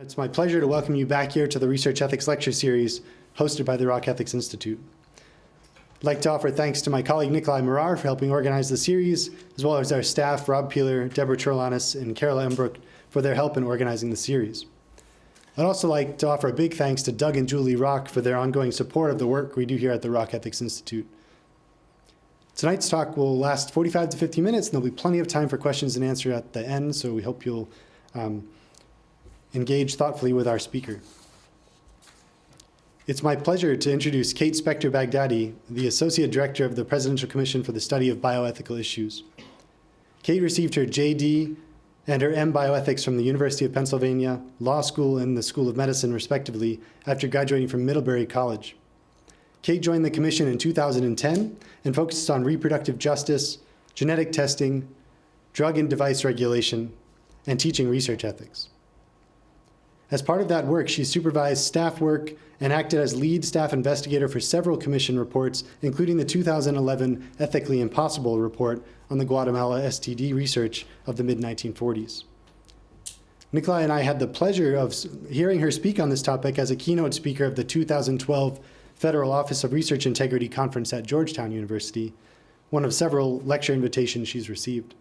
It's my pleasure to welcome you back here to the Research Ethics Lecture Series hosted by the Rock Ethics Institute. I'd like to offer thanks to my colleague Nikolai Morar for helping organize the series, as well as our staff, Rob Peeler, Deborah Trolanis, and Carola Embrook for their help in organizing the series. I'd also like to offer a big thanks to Doug and Julie Rock for their ongoing support of the work we do here at the Rock Ethics Institute. Tonight's talk will last 45 to 50 minutes, and there'll be plenty of time for questions and answers at the end, so we hope you'll engage thoughtfully with our speaker. It's my pleasure to introduce Kate Spector-Baghdadi, the Associate Director of the Presidential Commission for the Study of Bioethical Issues. Kate received her JD and her M Bioethics from the University of Pennsylvania Law School and the School of Medicine, respectively, after graduating from Middlebury College. Kate joined the Commission in 2010 and focused on reproductive justice, genetic testing, drug and device regulation, and teaching research ethics. As part of that work, she supervised staff work and acted as lead staff investigator for several commission reports, including the 2011 Ethically Impossible report on the Guatemala STD research of the mid-1940s. Nikolai and I had the pleasure of hearing her speak on this topic as a keynote speaker of the 2012 Federal Office of Research Integrity Conference at Georgetown University, one of several lecture invitations she's received.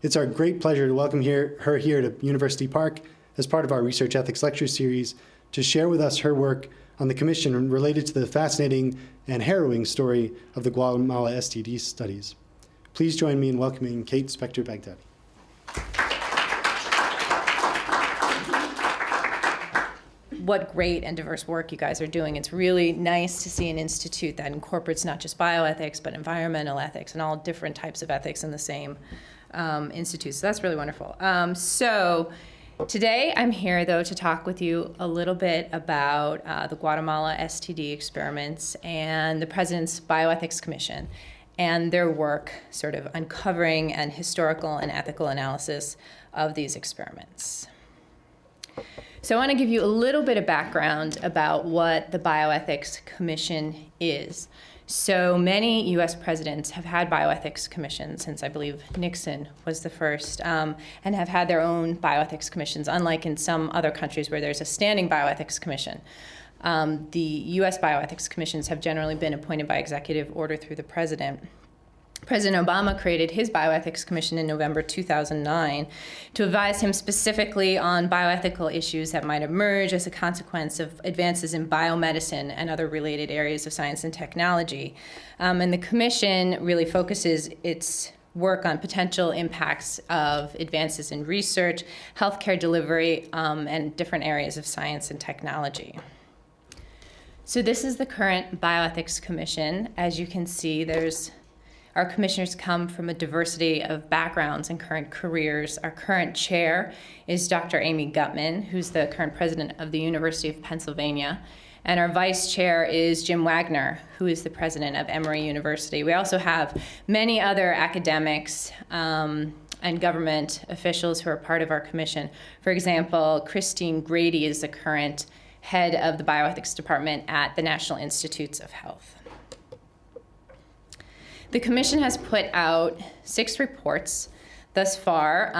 It's our great pleasure to welcome her here to University Park as part of our Research Ethics Lecture Series to share with us her work on the Commission related to the fascinating and harrowing story of the Guatemala STD studies. Please join me in welcoming Kate Spector-Baghdadi. What great and diverse work you guys are doing. It's really nice to see an institute that incorporates not just bioethics, but environmental ethics and all different types of ethics in the same institute. So that's really wonderful. Today, I'm here, though, to talk with you a little bit about the Guatemala STD experiments and the President's Bioethics Commission and their work sort of uncovering an historical and ethical analysis of these experiments. So I want to give you a little bit of background about what the Bioethics Commission is. So many U.S. presidents have had bioethics commissions since I believe Nixon was the first, and have had their own bioethics commissions, unlike in some other countries where there's a standing bioethics commission. The U.S. bioethics commissions have generally been appointed by executive order through the president. President Obama created his Bioethics Commission in November 2009 to advise him specifically on bioethical issues that might emerge as a consequence of advances in biomedicine and other related areas of science and technology. And the Commission really focuses its work on potential impacts of advances in research, healthcare delivery, and different areas of science and technology. So this is the current Bioethics Commission. As you can see, our commissioners come from a diversity of backgrounds and current careers. Our current chair is Dr. Amy Gutmann, who's the current president of the University of Pennsylvania. And our vice chair is Jim Wagner, who is the president of Emory University. We also have many other academics and government officials who are part of our commission. For example, Christine Grady is the current head of the bioethics department at the National Institutes of Health. The Commission has put out 6 reports thus far,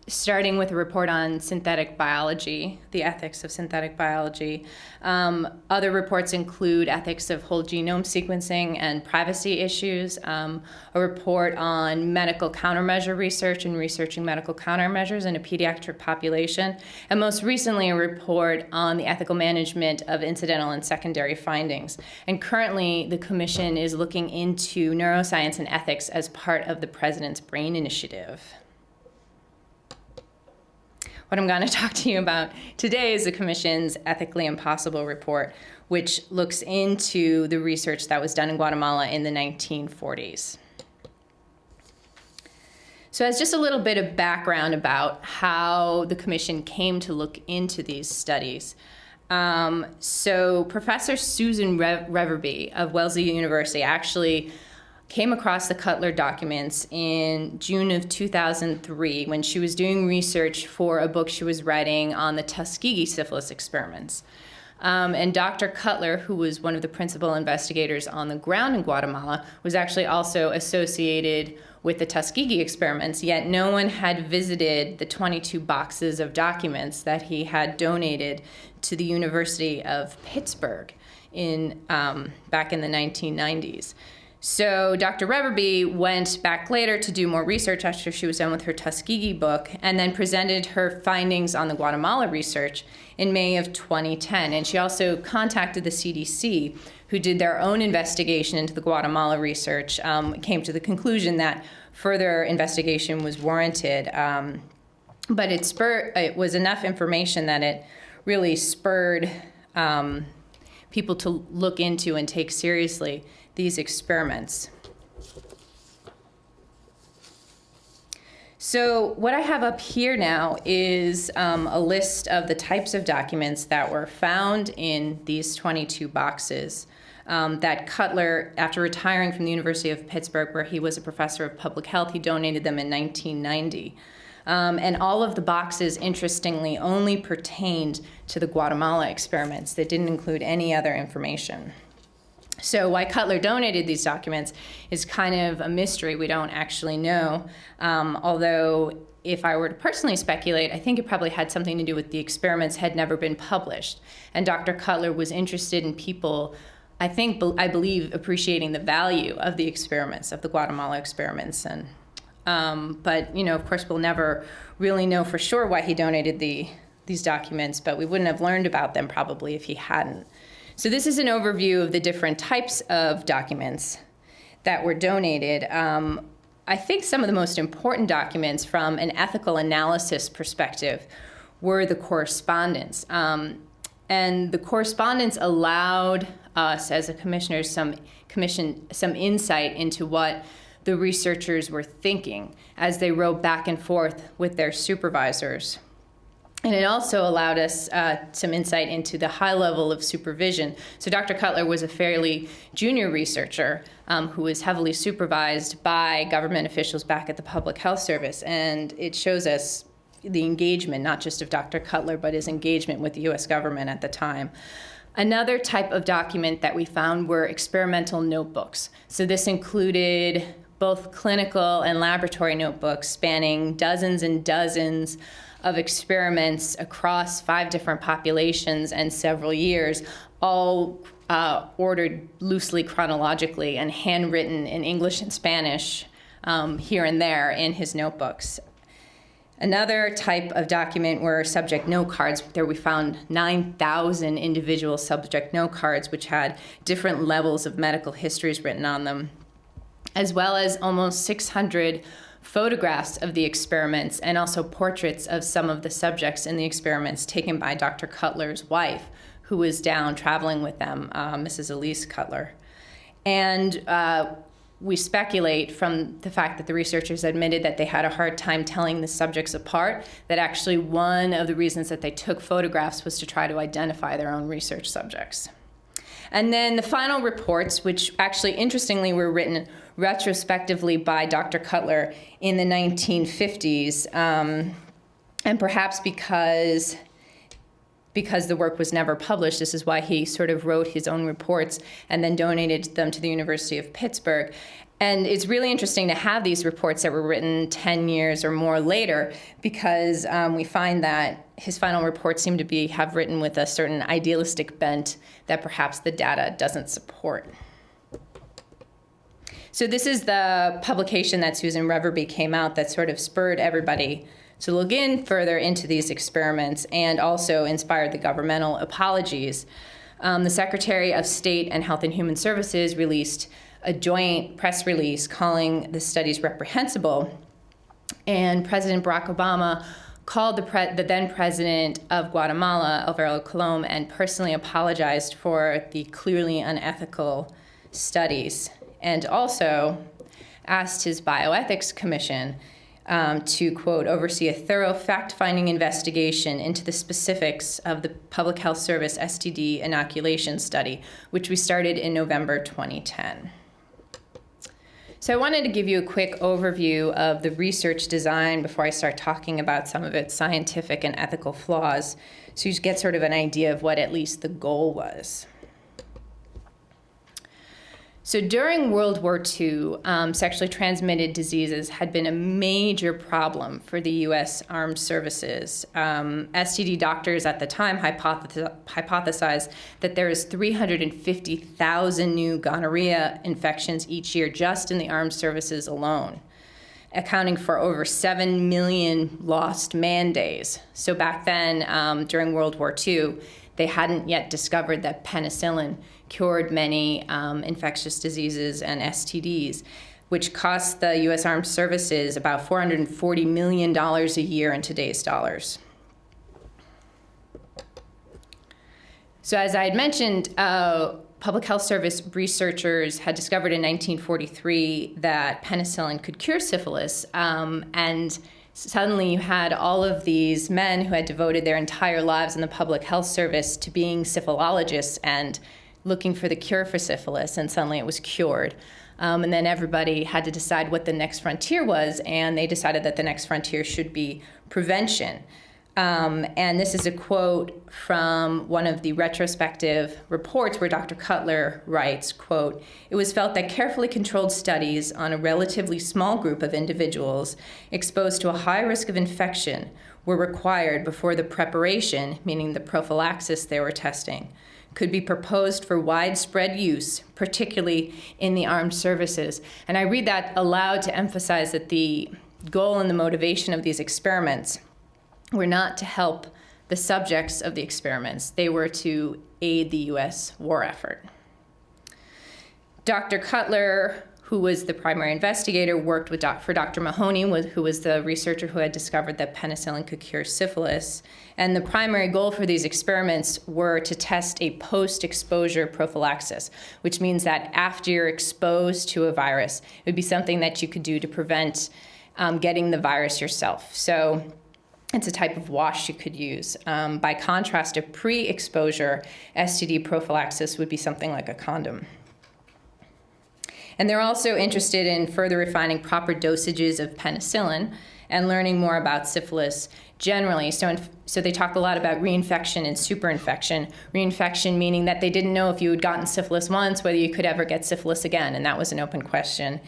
starting with a report on synthetic biology, the ethics of synthetic biology. Other reports include ethics of whole genome sequencing and privacy issues, a report on medical countermeasure research and researching medical countermeasures in a pediatric population, and most recently a report on the ethical management of incidental and secondary findings. And currently, the Commission is looking into neuroscience and ethics as part of the President's BRAIN Initiative. What I'm going to talk to you about today is the Commission's Ethically Impossible report, which looks into the research that was done in Guatemala in the 1940s. So as just a little bit of background about how the Commission came to look into these studies. So Professor Susan Reverby of Wellesley University actually came across the Cutler documents in June of 2003 when she was doing research for a book she was writing on the Tuskegee syphilis experiments. And Dr. Cutler, who was one of the principal investigators on the ground in Guatemala, was actually also associated with the Tuskegee experiments, yet no one had visited the 22 boxes of documents that he had donated to the University of Pittsburgh back in the 1990s. So Dr. Reverby went back later to do more research after she was done with her Tuskegee book, and then presented her findings on the Guatemala research in May of 2010. And she also contacted the CDC, who did their own investigation into the Guatemala research, came to the conclusion that further investigation was warranted. But it was enough information that it really spurred people to look into and take seriously these experiments. So what I have up here now is a list of the types of documents that were found in these 22 boxes that Cutler, after retiring from the University of Pittsburgh, where he was a professor of public health, he donated them in 1990. And all of the boxes, interestingly, only pertained to the Guatemala experiments. They didn't include any other information. So why Cutler donated these documents is kind of a mystery. We don't actually know. Although, if I were to personally speculate, I think it probably had something to do with the experiments had never been published. And Dr. Cutler was interested in people, I believe, appreciating the value of the experiments, of the Guatemala experiments. And but, of course, we'll never really know for sure why he donated these documents, but we wouldn't have learned about them probably if he hadn't. So this is an overview of the different types of documents that were donated. I think some of the most important documents from an ethical analysis perspective were the correspondence. And the correspondence allowed us as a commissioner some insight into what the researchers were thinking as they wrote back and forth with their supervisors. And it also allowed us some insight into the high level of supervision. So Dr. Cutler was a fairly junior researcher who was heavily supervised by government officials back at the Public Health Service. And it shows us the engagement, not just of Dr. Cutler, but his engagement with the U.S. government at the time. Another type of document that we found were experimental notebooks. So this included both clinical and laboratory notebooks spanning dozens and dozens of experiments across 5 different populations and several years, all ordered loosely chronologically and handwritten in English and Spanish here and there in his notebooks. Another type of document were subject note cards. There we found 9,000 individual subject note cards, which had different levels of medical histories written on them, as well as almost 600 photographs of the experiments and also portraits of some of the subjects in the experiments taken by Dr. Cutler's wife, who was down traveling with them, Mrs. Elise Cutler. And we speculate from the fact that the researchers admitted that they had a hard time telling the subjects apart, that actually one of the reasons that they took photographs was to try to identify their own research subjects. And then the final reports, which actually interestingly were written retrospectively by Dr. Cutler in the 1950s, and perhaps because the work was never published, this is why he sort of wrote his own reports and then donated them to the University of Pittsburgh. And it's really interesting to have these reports that were written 10 years or more later, because we find that his final reports seem to have written with a certain idealistic bent that perhaps the data doesn't support. So this is the publication that Susan Reverby came out that sort of spurred everybody to look in further into these experiments and also inspired the governmental apologies. The Secretary of State and Health and Human Services released a joint press release calling the studies reprehensible, and President Barack Obama called the then president of Guatemala, Alvaro Colom, and personally apologized for the clearly unethical studies, and also asked his Bioethics Commission to, quote, oversee a thorough fact-finding investigation into the specifics of the Public Health Service STD inoculation study, which we started in November 2010. So I wanted to give you a quick overview of the research design before I start talking about some of its scientific and ethical flaws, so you get sort of an idea of what at least the goal was. So during World War II, sexually transmitted diseases had been a major problem for the U.S. Armed Services. STD doctors at the time hypothesized that there is 350,000 new gonorrhea infections each year just in the armed services alone, accounting for over 7 million lost man days. So back then, during World War II, they hadn't yet discovered that penicillin cured many infectious diseases and STDs, which cost the U.S. Armed Services about $440 million a year in today's dollars. So as I had mentioned, Public Health Service researchers had discovered in 1943 that penicillin could cure syphilis, and suddenly you had all of these men who had devoted their entire lives in the Public Health Service to being syphilologists and looking for the cure for syphilis, and suddenly it was cured. And then everybody had to decide what the next frontier was, and they decided that the next frontier should be prevention. And this is a quote from one of the retrospective reports where Dr. Cutler writes, quote, "It was felt that carefully controlled studies on a relatively small group of individuals exposed to a high risk of infection were required before the preparation, meaning the prophylaxis they were testing, could be proposed for widespread use, particularly in the armed services." And I read that aloud to emphasize that the goal and the motivation of these experiments were not to help the subjects of the experiments. They were to aid the U.S. war effort. Dr. Cutler, who was the primary investigator, worked for Dr. Mahoney, who was the researcher who had discovered that penicillin could cure syphilis. And the primary goal for these experiments were to test a post-exposure prophylaxis, which means that after you're exposed to a virus, it would be something that you could do to prevent getting the virus yourself. So it's a type of wash you could use. By contrast, a pre-exposure STD prophylaxis would be something like a condom. And they're also interested in further refining proper dosages of penicillin and learning more about syphilis generally. So they talk a lot about reinfection and superinfection. Reinfection meaning that they didn't know if you had gotten syphilis once, whether you could ever get syphilis again, and that was an open question.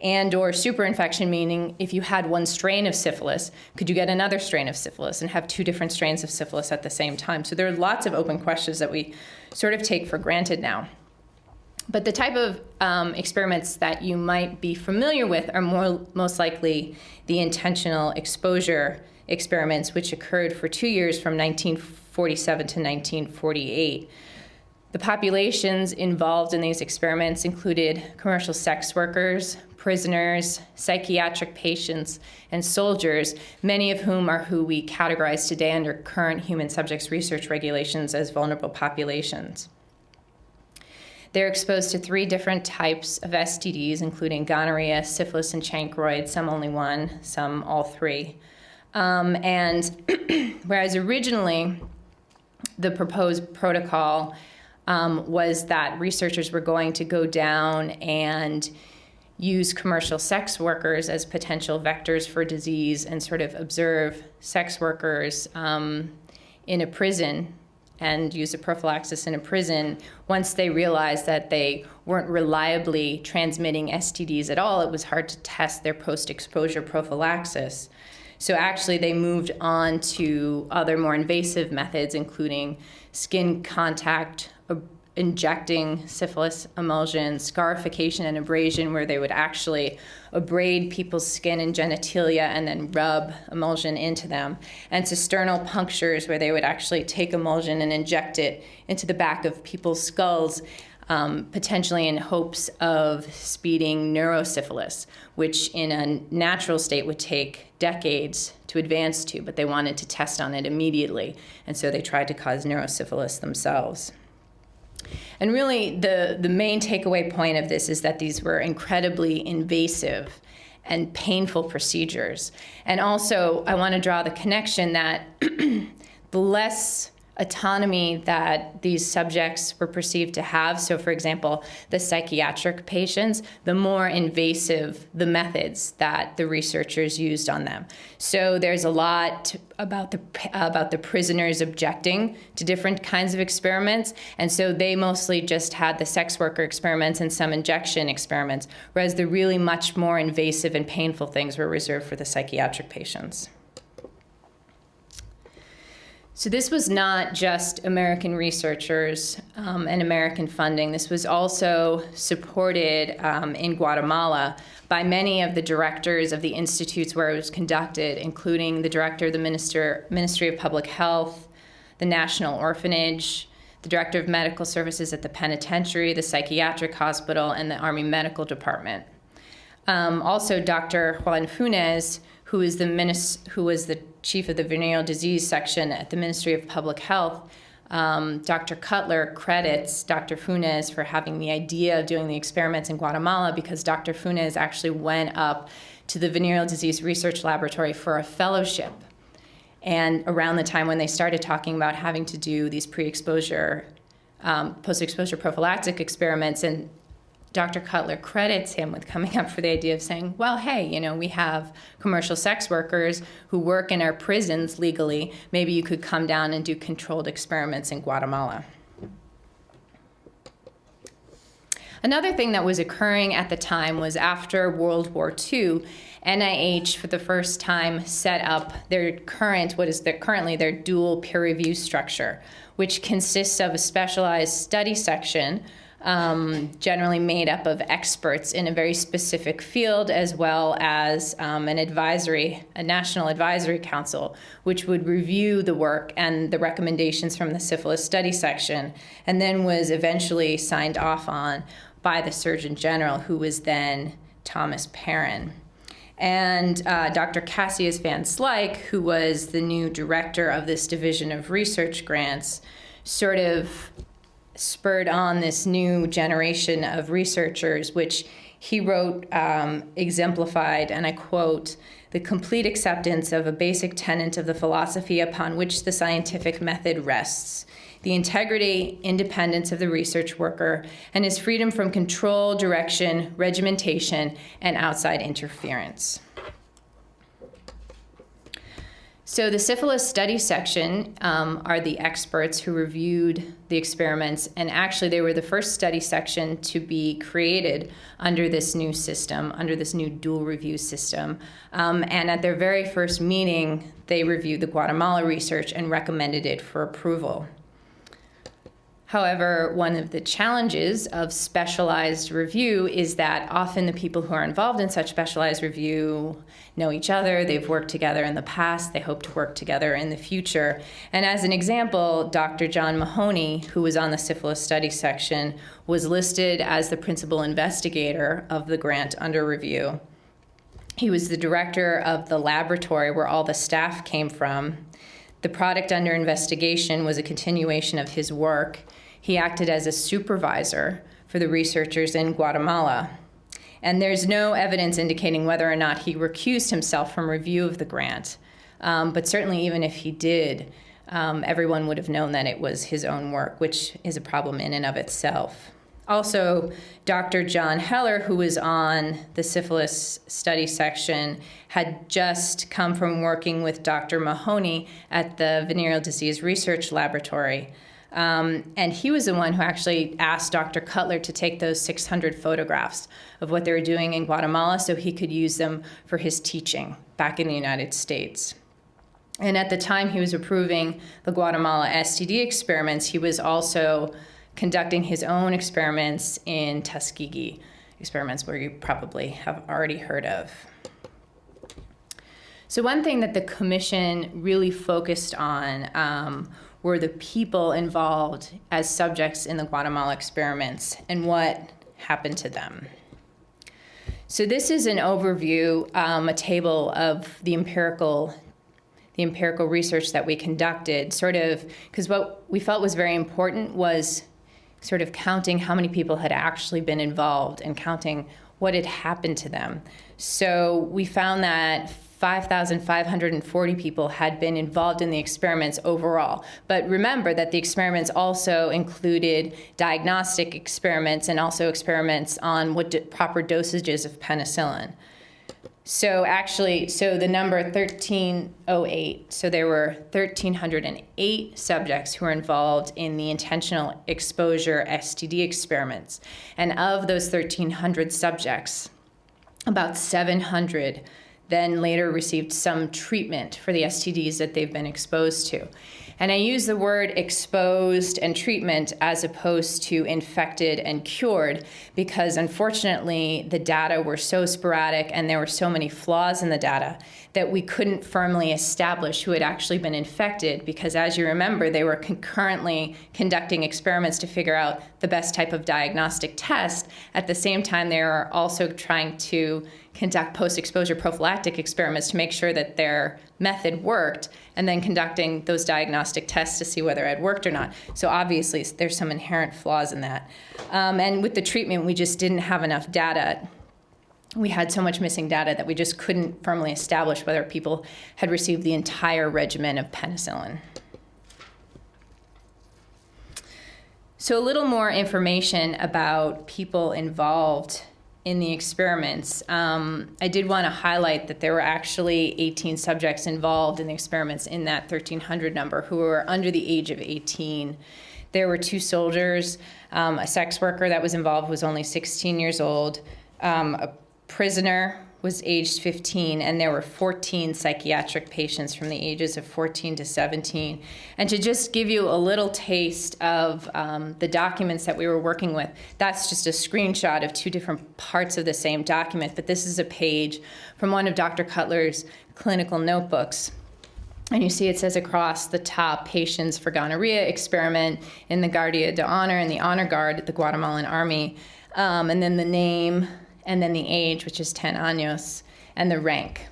And or superinfection meaning if you had one strain of syphilis, could you get another strain of syphilis and have two different strains of syphilis at the same time? So there are lots of open questions that we sort of take for granted now. But the type of experiments that you might be familiar with are most likely the intentional exposure experiments, which occurred for 2 years from 1947 to 1948. The populations involved in these experiments included commercial sex workers, prisoners, psychiatric patients, and soldiers, many of whom are who we categorize today under current human subjects research regulations as vulnerable populations. They're exposed to 3 different types of STDs, including gonorrhea, syphilis, and chancroid, some only one, some all 3. And whereas originally the proposed protocol was that researchers were going to go down and use commercial sex workers as potential vectors for disease and sort of observe sex workers in a prison and use a prophylaxis in a prison. Once they realized that they weren't reliably transmitting STDs at all, it was hard to test their post-exposure prophylaxis. So actually they moved on to other more invasive methods, including skin contact, injecting syphilis emulsion, scarification and abrasion, where they would actually abrade people's skin and genitalia and then rub emulsion into them, and cisternal punctures, where they would actually take emulsion and inject it into the back of people's skulls, potentially in hopes of speeding neurosyphilis, which in a natural state would take decades to advance to, but they wanted to test on it immediately, and so they tried to cause neurosyphilis themselves. And really, the main takeaway point of this is that these were incredibly invasive and painful procedures. And also, I want to draw the connection that the less autonomy that these subjects were perceived to have. So, for example, the psychiatric patients, the more invasive the methods that the researchers used on them. So there's a lot about the prisoners objecting to different kinds of experiments, and so they mostly just had the sex worker experiments and some injection experiments, whereas the really much more invasive and painful things were reserved for the psychiatric patients. So this was not just American researchers and American funding. This was also supported in Guatemala by many of the directors of the institutes where it was conducted, including the director of the Ministry of Public Health, the National Orphanage, the director of medical services at the penitentiary, the psychiatric hospital, and the Army Medical Department. Also, Dr. Juan Funes, who was the chief of the venereal disease section at the Ministry of Public Health, Dr. Cutler credits Dr. Funes for having the idea of doing the experiments in Guatemala, because Dr. Funes actually went up to the Venereal Disease Research Laboratory for a fellowship. And around the time when they started talking about having to do these pre-exposure, post-exposure prophylactic experiments, and Dr. Cutler credits him with coming up for the idea of saying, well, hey, we have commercial sex workers who work in our prisons legally. Maybe you could come down and do controlled experiments in Guatemala. Another thing that was occurring at the time was after World War II, NIH for the first time set up currently their dual peer review structure, which consists of a specialized study section generally made up of experts in a very specific field, as well as a national advisory council, which would review the work and the recommendations from the syphilis study section, and then was eventually signed off on by the Surgeon General, who was then Thomas Perrin. And Dr. Cassius Van Slyke, who was the new director of this division of research grants, sort of spurred on this new generation of researchers, which he wrote exemplified, and I quote, "the complete acceptance of a basic tenet of the philosophy upon which the scientific method rests, the integrity, independence of the research worker, and his freedom from control, direction, regimentation, and outside interference." So the syphilis study section are the experts who reviewed the experiments, and actually they were the first study section to be created under this new system, under this new dual review system. And at their very first meeting, they reviewed the Guatemala research and recommended it for approval. However, one of the challenges of specialized review is that often the people who are involved in such specialized review know each other, they've worked together in the past, they hope to work together in the future. And as an example, Dr. John Mahoney, who was on the syphilis study section, was listed as the principal investigator of the grant under review. He was the director of the laboratory where all the staff came from. The product under investigation was a continuation of his work. He acted as a supervisor for the researchers in Guatemala. And there's no evidence indicating whether or not he recused himself from review of the grant. But certainly even if he did, everyone would have known that it was his own work, which is a problem in and of itself. Also, Dr. John Heller, who was on the syphilis study section, had just come from working with Dr. Mahoney at the Venereal Disease Research Laboratory. And he was the one who actually asked Dr. Cutler to take those 600 photographs of what they were doing in Guatemala so he could use them for his teaching back in the United States. And at the time he was approving the Guatemala STD experiments, he was also conducting his own experiments in Tuskegee, experiments where you probably have already heard of. So one thing that the commission really focused on were the people involved as subjects in the Guatemala experiments and what happened to them. So this is an overview, a table of the empirical research that we conducted, sort of, because what we felt was very important was sort of counting how many people had actually been involved and counting what had happened to them. So we found that 5,540 people had been involved in the experiments overall. But remember that the experiments also included diagnostic experiments and also experiments on proper dosages of penicillin. So the number 1308, so there were 1,308 subjects who were involved in the intentional exposure STD experiments. And of those 1,300 subjects, about 700 then later received some treatment for the STDs that they've been exposed to. And I use the word exposed and treatment as opposed to infected and cured because unfortunately the data were so sporadic and there were so many flaws in the data that we couldn't firmly establish who had actually been infected because as you remember, they were concurrently conducting experiments to figure out the best type of diagnostic test. At the same time, they were also trying to conduct post-exposure prophylactic experiments to make sure that their method worked, and then conducting those diagnostic tests to see whether it worked or not. So obviously, there's some inherent flaws in that. And with the treatment, we just didn't have enough data. We had so much missing data that we just couldn't firmly establish whether people had received the entire regimen of penicillin. So a little more information about people involved in the experiments. I did want to highlight that there were actually 18 subjects involved in the experiments in that 1,300 number who were under the age of 18. There were 2 soldiers. A sex worker that was involved was only 16 years old. A prisoner was aged 15, and there were 14 psychiatric patients from the ages of 14 to 17. And to just give you a little taste of the documents that we were working with, that's just a screenshot of 2 different parts of the same document, but this is a page from one of Dr. Cutler's clinical notebooks. And you see it says across the top, patients for gonorrhea experiment in the Guardia de Honor and the Honor Guard at the Guatemalan Army, and then the name, and then the age, which is 10 años, and the rank.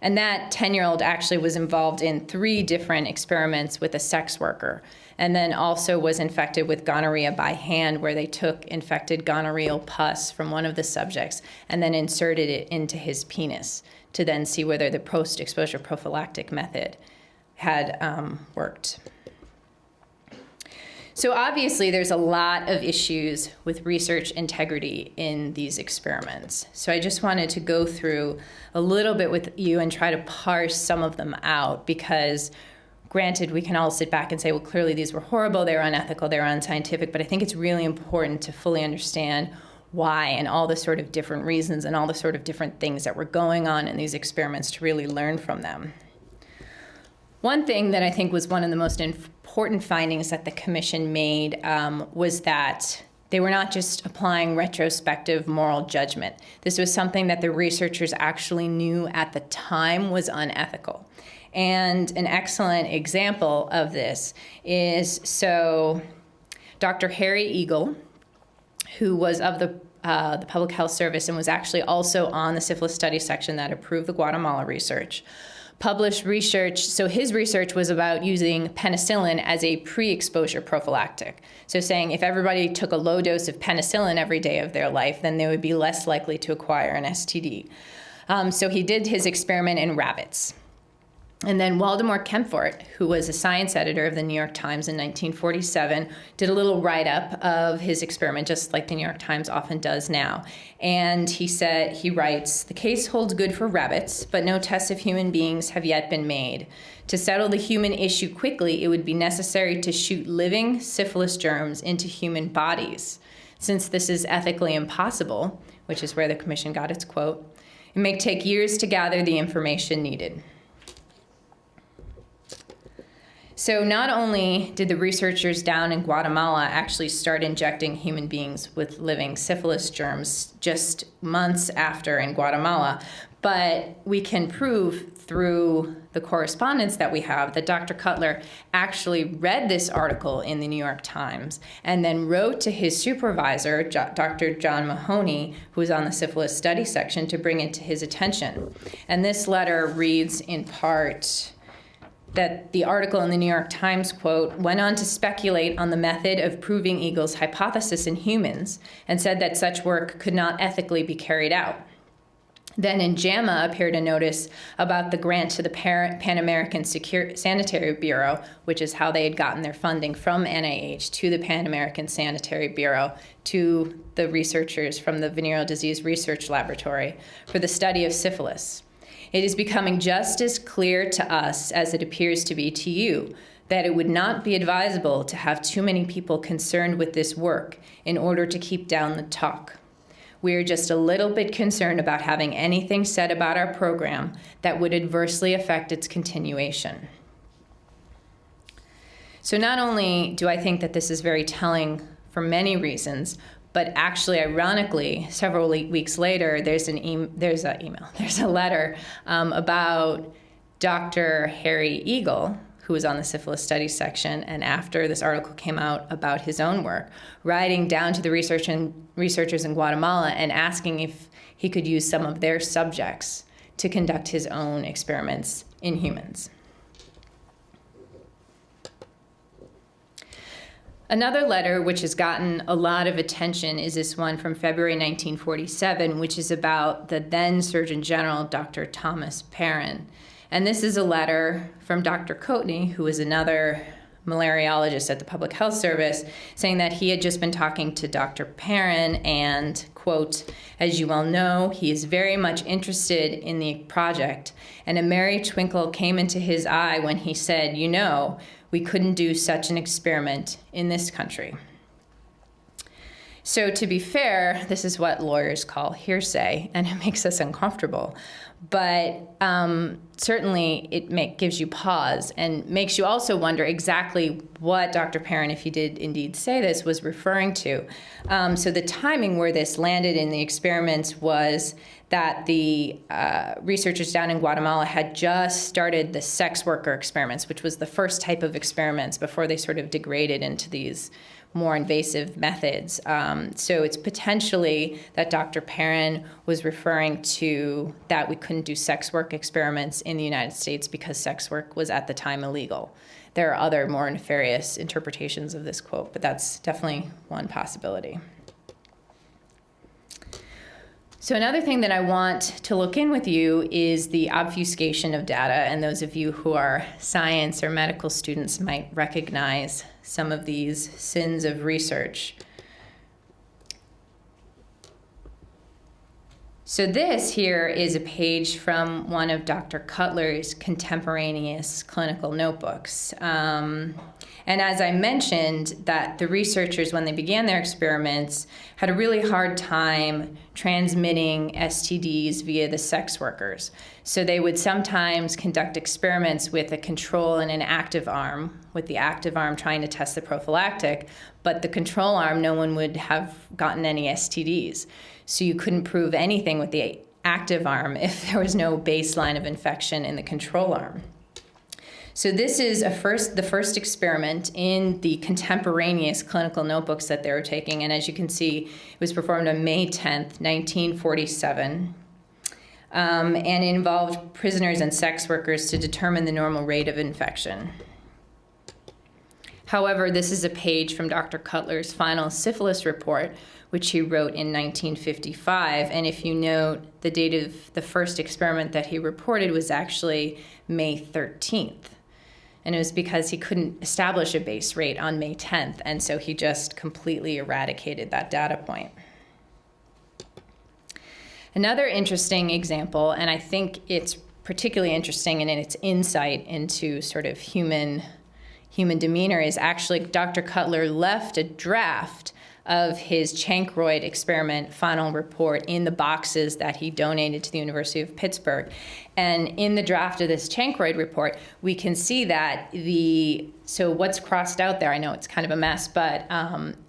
And that 10-year-old actually was involved in 3 different experiments with a sex worker, and then also was infected with gonorrhea by hand, where they took infected gonorrheal pus from one of the subjects and then inserted it into his penis to then see whether the post-exposure prophylactic method had worked. So obviously there's a lot of issues with research integrity in these experiments. So I just wanted to go through a little bit with you and try to parse some of them out because granted, we can all sit back and say, well, clearly these were horrible, they were unethical, they were unscientific, but I think it's really important to fully understand why and all the sort of different reasons and all the sort of different things that were going on in these experiments to really learn from them. One thing that I think was one of the most important findings that the commission made was that they were not just applying retrospective moral judgment. This was something that the researchers actually knew at the time was unethical. And an excellent example of this is, Dr. Harry Eagle, who was of the Public Health Service and was actually also on the syphilis study section that approved the Guatemala research, published research. So his research was about using penicillin as a pre-exposure prophylactic. So saying if everybody took a low dose of penicillin every day of their life, then they would be less likely to acquire an STD. So he did his experiment in rabbits. And then Waldemar Kempfort, who was a science editor of the New York Times in 1947, did a little write-up of his experiment, just like the New York Times often does now. And he writes, "The case holds good for rabbits, but no tests of human beings have yet been made. To settle the human issue quickly, it would be necessary to shoot living syphilis germs into human bodies. Since this is ethically impossible," which is where the commission got its quote, "it may take years to gather the information needed." So not only did the researchers down in Guatemala actually start injecting human beings with living syphilis germs just months after in Guatemala, but we can prove through the correspondence that we have that Dr. Cutler actually read this article in the New York Times and then wrote to his supervisor, Dr. John Mahoney, who was on the syphilis study section, to bring it to his attention. And this letter reads in part that the article in the New York Times, quote, "went on to speculate on the method of proving Eagle's hypothesis in humans and said that such work could not ethically be carried out. Then in JAMA appeared a notice about the grant to the Pan American Sanitary Bureau, which is how they had gotten their funding from NIH to the Pan American Sanitary Bureau, to the researchers from the Venereal Disease Research Laboratory for the study of syphilis. It is becoming just as clear to us as it appears to be to you that it would not be advisable to have too many people concerned with this work in order to keep down the talk. We are just a little bit concerned about having anything said about our program that would adversely affect its continuation. So not only do I think that this is very telling for many reasons, but actually, ironically, several weeks later, there's a letter about Dr. Harry Eagle, who was on the syphilis studies section, and after this article came out about his own work, writing down to the researchers in Guatemala and asking if he could use some of their subjects to conduct his own experiments in humans. Another letter which has gotten a lot of attention is this one from February 1947, which is about the then Surgeon General, Dr. Thomas Perrin. And this is a letter from Dr. Coatney, who is another malariologist at the Public Health Service, saying that he had just been talking to Dr. Perrin and, quote, "As you well know, he is very much interested in the project, and a merry twinkle came into his eye when he said, 'You know, we couldn't do such an experiment in this country.'" So to be fair, this is what lawyers call hearsay, and it makes us uncomfortable. But certainly it gives you pause and makes you also wonder exactly what Dr. Perrin, if he did indeed say this, was referring to. So the timing where this landed in the experiments was that the researchers down in Guatemala had just started the sex worker experiments, which was the first type of experiments before they sort of degraded into these more invasive methods. So it's potentially that Dr. Perrin was referring to that we couldn't do sex work experiments in the United States because sex work was at the time illegal. There are other more nefarious interpretations of this quote, but that's definitely one possibility. So another thing that I want to look in with you is the obfuscation of data, and those of you who are science or medical students might recognize some of these sins of research. So this here is a page from one of Dr. Cutler's contemporaneous clinical notebooks. And as I mentioned, that the researchers, when they began their experiments, had a really hard time transmitting STDs via the sex workers. So they would sometimes conduct experiments with a control and an active arm, with the active arm trying to test the prophylactic, but the control arm, no one would have gotten any STDs. So you couldn't prove anything with the active arm if there was no baseline of infection in the control arm. So this is the first experiment in the contemporaneous clinical notebooks that they were taking. And as you can see, it was performed on May 10th, 1947. And it involved prisoners and sex workers to determine the normal rate of infection. However, this is a page from Dr. Cutler's final syphilis report, which he wrote in 1955. And if you note, the date of the first experiment that he reported was actually May 13th. And it was because he couldn't establish a base rate on May 10th, and so he just completely eradicated that data point. Another interesting example, and I think it's particularly interesting in its insight into sort of human demeanor, is actually Dr. Cutler left a draft of his chancroid experiment final report in the boxes that he donated to the University of Pittsburgh. And in the draft of this chancroid report, we can see that so what's crossed out there, I know it's kind of a mess, but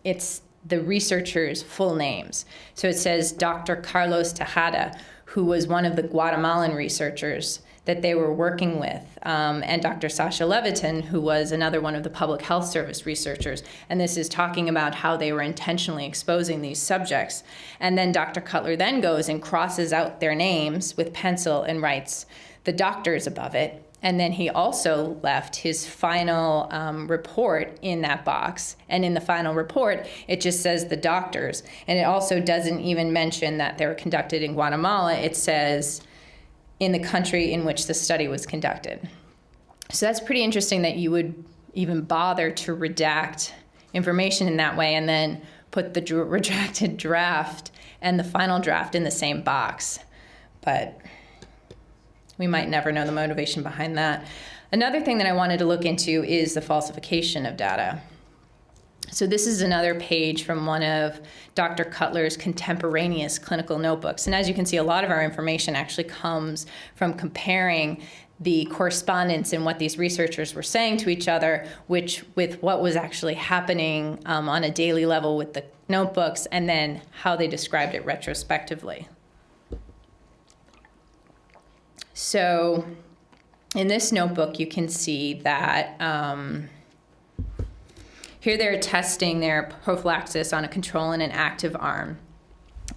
it's the researchers' full names. So it says Dr. Carlos Tejada, who was one of the Guatemalan researchers that they were working with, and Dr. Sasha Levitin, who was another one of the Public Health Service researchers. And this is talking about how they were intentionally exposing these subjects. And then Dr. Cutler then goes and crosses out their names with pencil and writes the doctors above it. And then he also left his final report in that box. And in the final report, it just says the doctors. And it also doesn't even mention that they were conducted in Guatemala. It says in the country in which the study was conducted. So that's pretty interesting that you would even bother to redact information in that way and then put the redacted draft and the final draft in the same box. But we might never know the motivation behind that. Another thing that I wanted to look into is the falsification of data. So this is another page from one of Dr. Cutler's contemporaneous clinical notebooks. And as you can see, a lot of our information actually comes from comparing the correspondence and what these researchers were saying to each other, with what was actually happening on a daily level with the notebooks, and then how they described it retrospectively. So in this notebook, you can see that here they're testing their prophylaxis on a control and an active arm.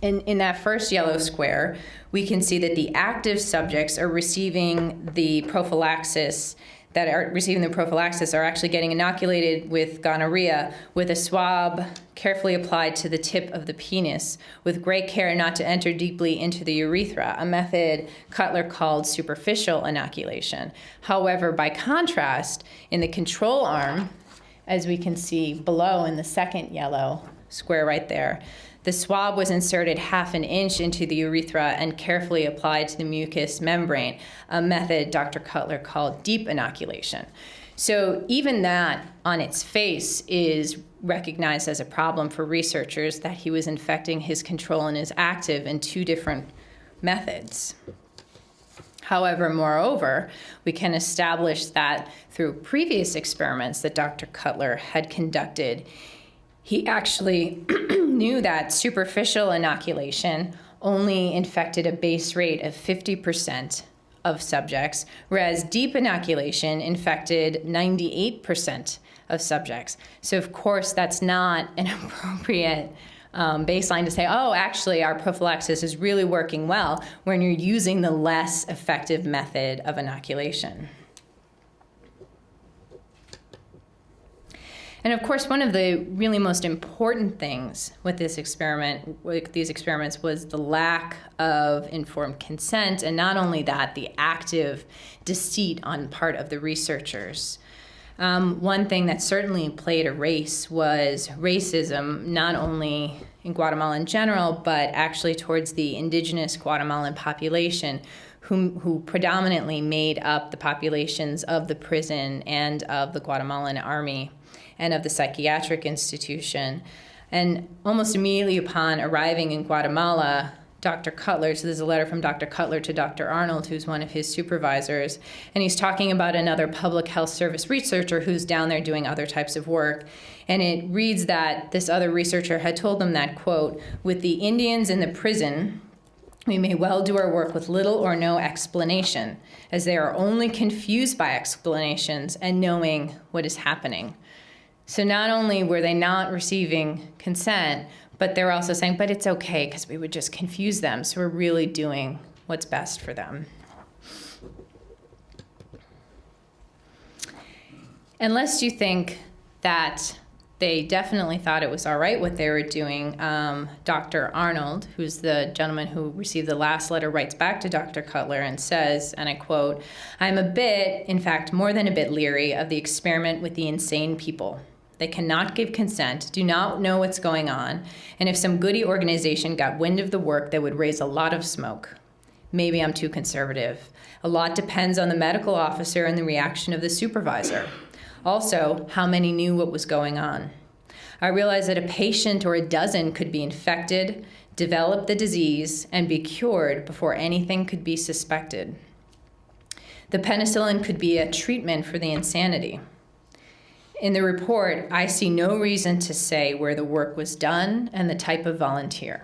In that first yellow square, we can see that the active subjects are receiving the prophylaxis, are actually getting inoculated with gonorrhea with a swab carefully applied to the tip of the penis with great care not to enter deeply into the urethra, a method Cutler called superficial inoculation. However, by contrast, in the control arm, as we can see below in the second yellow square right there, the swab was inserted 1/2 inch into the urethra and carefully applied to the mucous membrane, a method Dr. Cutler called deep inoculation. So even that on its face is recognized as a problem for researchers, that he was infecting his control and his active in two different methods. However, moreover, we can establish that through previous experiments that Dr. Cutler had conducted, he actually knew that superficial inoculation only infected a base rate of 50% of subjects, whereas deep inoculation infected 98% of subjects. So of course, that's not an appropriate baseline to say, oh, actually, our prophylaxis is really working well when you're using the less effective method of inoculation. And of course, one of the really most important things with these experiments was the lack of informed consent, and not only that, the active deceit on part of the researchers. One thing that certainly played a race was racism, not only in Guatemala in general, but actually towards the indigenous Guatemalan population, who predominantly made up the populations of the prison and of the Guatemalan army and of the psychiatric institution. And almost immediately upon arriving in Guatemala, Dr. Cutler, so there's a letter from Dr. Cutler to Dr. Arnold, who's one of his supervisors, and he's talking about another public health service researcher who's down there doing other types of work. And it reads that this other researcher had told them that, quote, "With the Indians in the prison, we may well do our work with little or no explanation, as they are only confused by explanations and knowing what is happening." So not only were they not receiving consent, but they're also saying, but it's okay because we would just confuse them. So we're really doing what's best for them. Unless you think that they definitely thought it was all right what they were doing, Dr. Arnold, who's the gentleman who received the last letter, writes back to Dr. Cutler and says, and I quote, "I'm a bit, in fact, more than a bit leery of the experiment with the insane people. They cannot give consent, do not know what's going on, and if some goody organization got wind of the work, they would raise a lot of smoke. Maybe I'm too conservative. A lot depends on the medical officer and the reaction of the supervisor. Also, how many knew what was going on. I realize that a patient or a dozen could be infected, develop the disease, and be cured before anything could be suspected. The penicillin could be a treatment for the insanity. In the report, I see no reason to say where the work was done and the type of volunteer."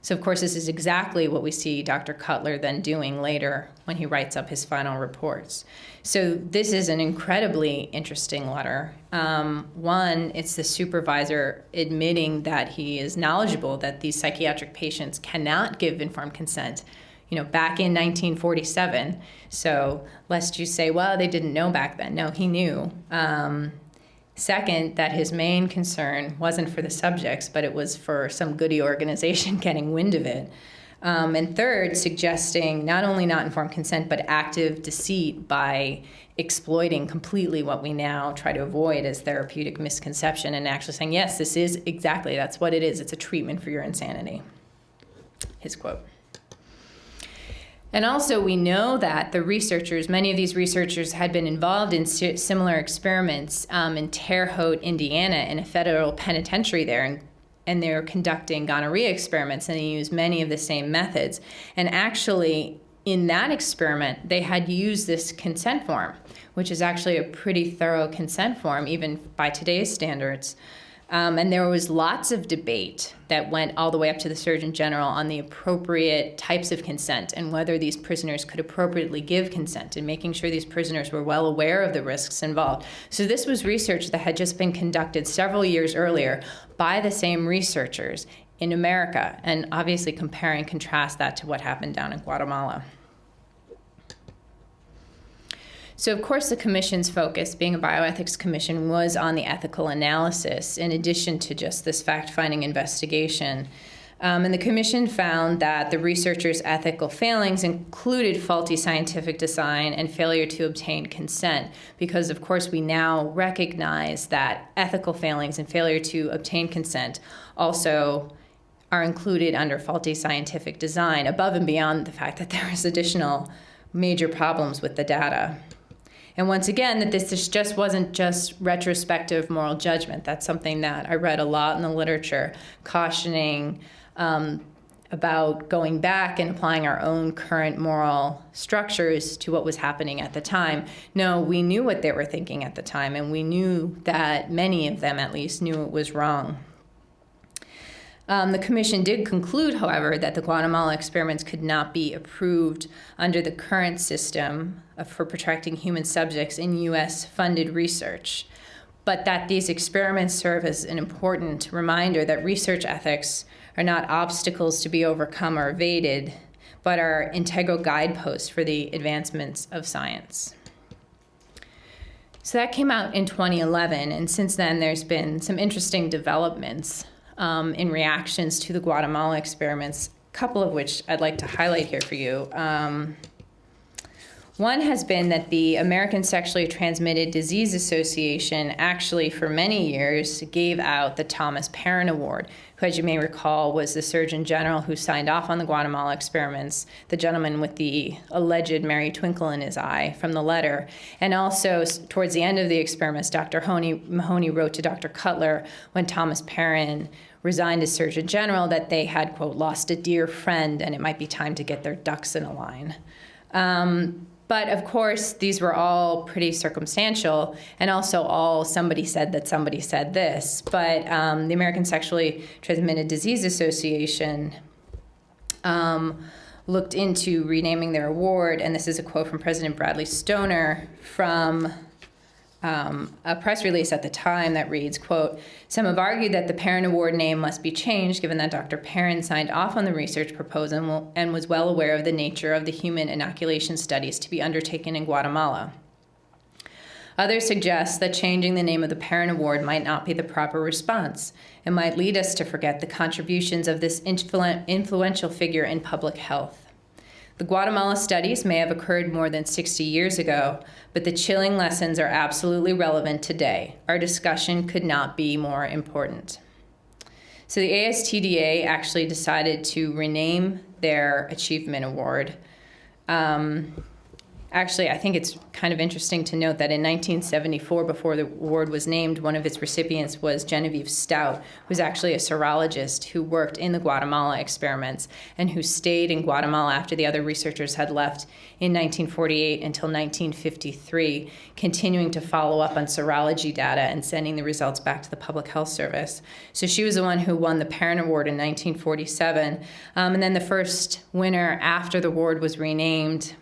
So of course, this is exactly what we see Dr. Cutler then doing later when he writes up his final reports. So this is an incredibly interesting letter. One, it's the supervisor admitting that he is knowledgeable that these psychiatric patients cannot give informed consent. back in 1947. So lest you say, well, they didn't know back then. No, he knew. Second, that his main concern wasn't for the subjects, but it was for some goody organization getting wind of it. And third, suggesting not only not informed consent, but active deceit by exploiting completely what we now try to avoid as therapeutic misconception and actually saying, yes, this is exactly, that's what it is. It's a treatment for your insanity. His quote. And also, we know that the researchers, many of these researchers had been involved in similar experiments in Terre Haute, Indiana, in a federal penitentiary there, and they were conducting gonorrhea experiments, and they used many of the same methods. And actually, in that experiment, they had used this consent form, which is actually a pretty thorough consent form, even by today's standards. And there was lots of debate that went all the way up to the Surgeon General on the appropriate types of consent and whether these prisoners could appropriately give consent, and making sure these prisoners were well aware of the risks involved. So this was research that had just been conducted several years earlier by the same researchers in America, and obviously compare and contrast that to what happened down in Guatemala. So, of course, the commission's focus, being a bioethics commission, was on the ethical analysis in addition to just this fact-finding investigation. And the commission found that the researchers' ethical failings included faulty scientific design and failure to obtain consent, because, of course, we now recognize that ethical failings and failure to obtain consent also are included under faulty scientific design, above and beyond the fact that there is additional major problems with the data. And once again, that this just wasn't just retrospective moral judgment. That's something that I read a lot in the literature, cautioning about going back and applying our own current moral structures to what was happening at the time. No, we knew what they were thinking at the time, and we knew that many of them at least knew it was wrong. The commission did conclude, however, that the Guatemala experiments could not be approved under the current system for protecting human subjects in U.S.-funded research, but that these experiments serve as an important reminder that research ethics are not obstacles to be overcome or evaded, but are integral guideposts for the advancements of science. So that came out in 2011, and since then there's been some interesting developments in reactions to the Guatemala experiments, a couple of which I'd like to highlight here for you. One has been that the American Sexually Transmitted Disease Association actually for many years gave out the Thomas Perrin Award, who, as you may recall, was the Surgeon General who signed off on the Guatemala experiments, the gentleman with the alleged Mary Twinkle in his eye from the letter. And also, towards the end of the experiments, Dr. Mahoney wrote to Dr. Cutler when Thomas Perrin resigned as Surgeon General that they had, quote, lost a dear friend and it might be time to get their ducks in a line. But of course, these were all pretty circumstantial, and also all somebody said this. But the American Sexually Transmitted Disease Association looked into renaming their award, and this is a quote from President Bradley Stoner from a press release at the time that reads, quote, "Some have argued that the Perrin Award name must be changed given that Dr. Perrin signed off on the research proposal and was well aware of the nature of the human inoculation studies to be undertaken in Guatemala. Others suggest that changing the name of the Perrin Award might not be the proper response. It might lead us to forget the contributions of this influential figure in public health. The Guatemala studies may have occurred more than 60 years ago, but the chilling lessons are absolutely relevant today. Our discussion could not be more important." So the ASTDA actually decided to rename their Achievement Award. Actually, I think it's kind of interesting to note that in 1974, before the award was named, one of its recipients was Genevieve Stout, who was actually a serologist who worked in the Guatemala experiments and who stayed in Guatemala after the other researchers had left in 1948 until 1953, continuing to follow up on serology data and sending the results back to the Public Health Service. So she was the one who won the Perrin Award in 1947. And then the first winner after the award was renamed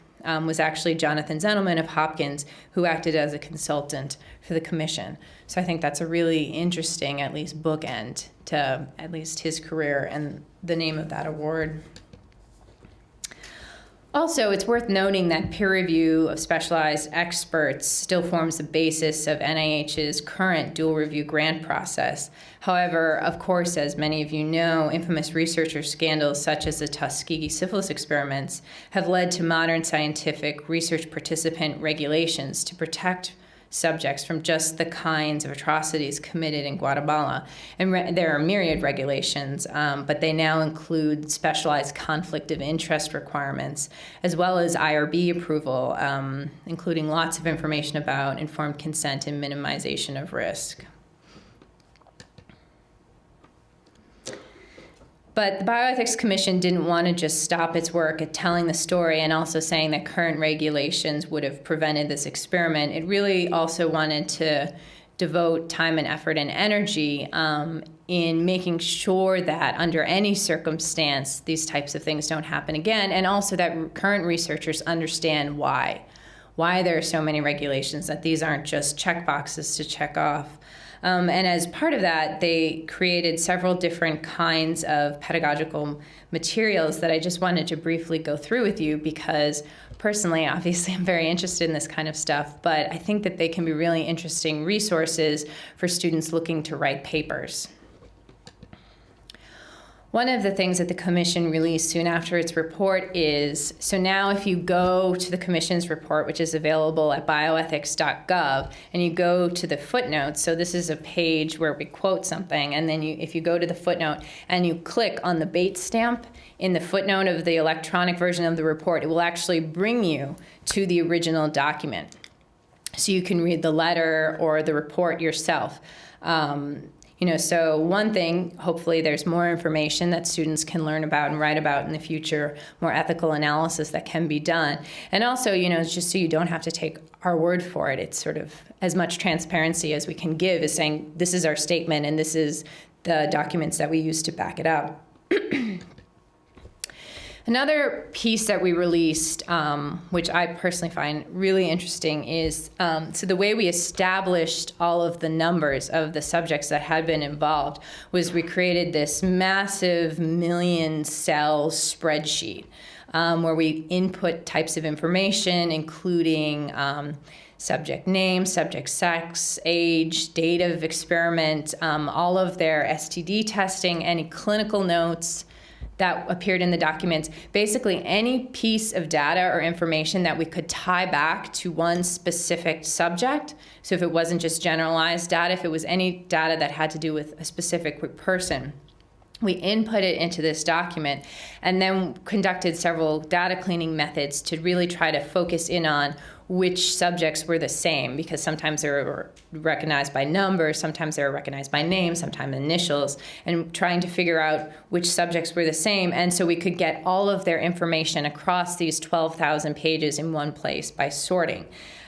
was actually Jonathan Zendelman of Hopkins, who acted as a consultant for the commission. So I think that's a really interesting, at least, bookend to at least his career and the name of that award. Also, it's worth noting that peer review of specialized experts still forms the basis of NIH's current dual review grant process. However, of course, as many of you know, infamous researcher scandals such as the Tuskegee syphilis experiments have led to modern scientific research participant regulations to protect subjects from just the kinds of atrocities committed in Guatemala. And there are myriad regulations, but they now include specialized conflict of interest requirements, as well as IRB approval, including lots of information about informed consent and minimization of risk. But the Bioethics Commission didn't want to just stop its work at telling the story and also saying that current regulations would have prevented this experiment. It really also wanted to devote time and effort and energy in making sure that under any circumstance these types of things don't happen again, and also that current researchers understand why there are so many regulations, that these aren't just check boxes to check off. And as part of that, they created several different kinds of pedagogical materials that I just wanted to briefly go through with you because personally, obviously, I'm very interested in this kind of stuff, but I think that they can be really interesting resources for students looking to write papers. One of the things that the Commission released soon after its report is, so now if you go to the Commission's report, which is available at bioethics.gov, and you go to the footnotes, so this is a page where we quote something, and then if you go to the footnote and you click on the Bates stamp in the footnote of the electronic version of the report, it will actually bring you to the original document. So you can read the letter or the report yourself. So one thing, hopefully there's more information that students can learn about and write about in the future, more ethical analysis that can be done. And also, just so you don't have to take our word for it, it's sort of as much transparency as we can give is saying, this is our statement and this is the documents that we use to back it up. Another piece that we released, which I personally find really interesting, is so the way we established all of the numbers of the subjects that had been involved was we created this massive million-cell spreadsheet where we input types of information, including subject name, subject sex, age, date of experiment, all of their STD testing, any clinical notes that appeared in the documents, basically any piece of data or information that we could tie back to one specific subject. So if it wasn't just generalized data, if it was any data that had to do with a specific person, we input it into this document and then conducted several data cleaning methods to really try to focus in on which subjects were the same, because sometimes they were recognized by numbers, sometimes they were recognized by name, sometimes initials, and trying to figure out which subjects were the same. And so we could get all of their information across these 12,000 pages in one place by sorting.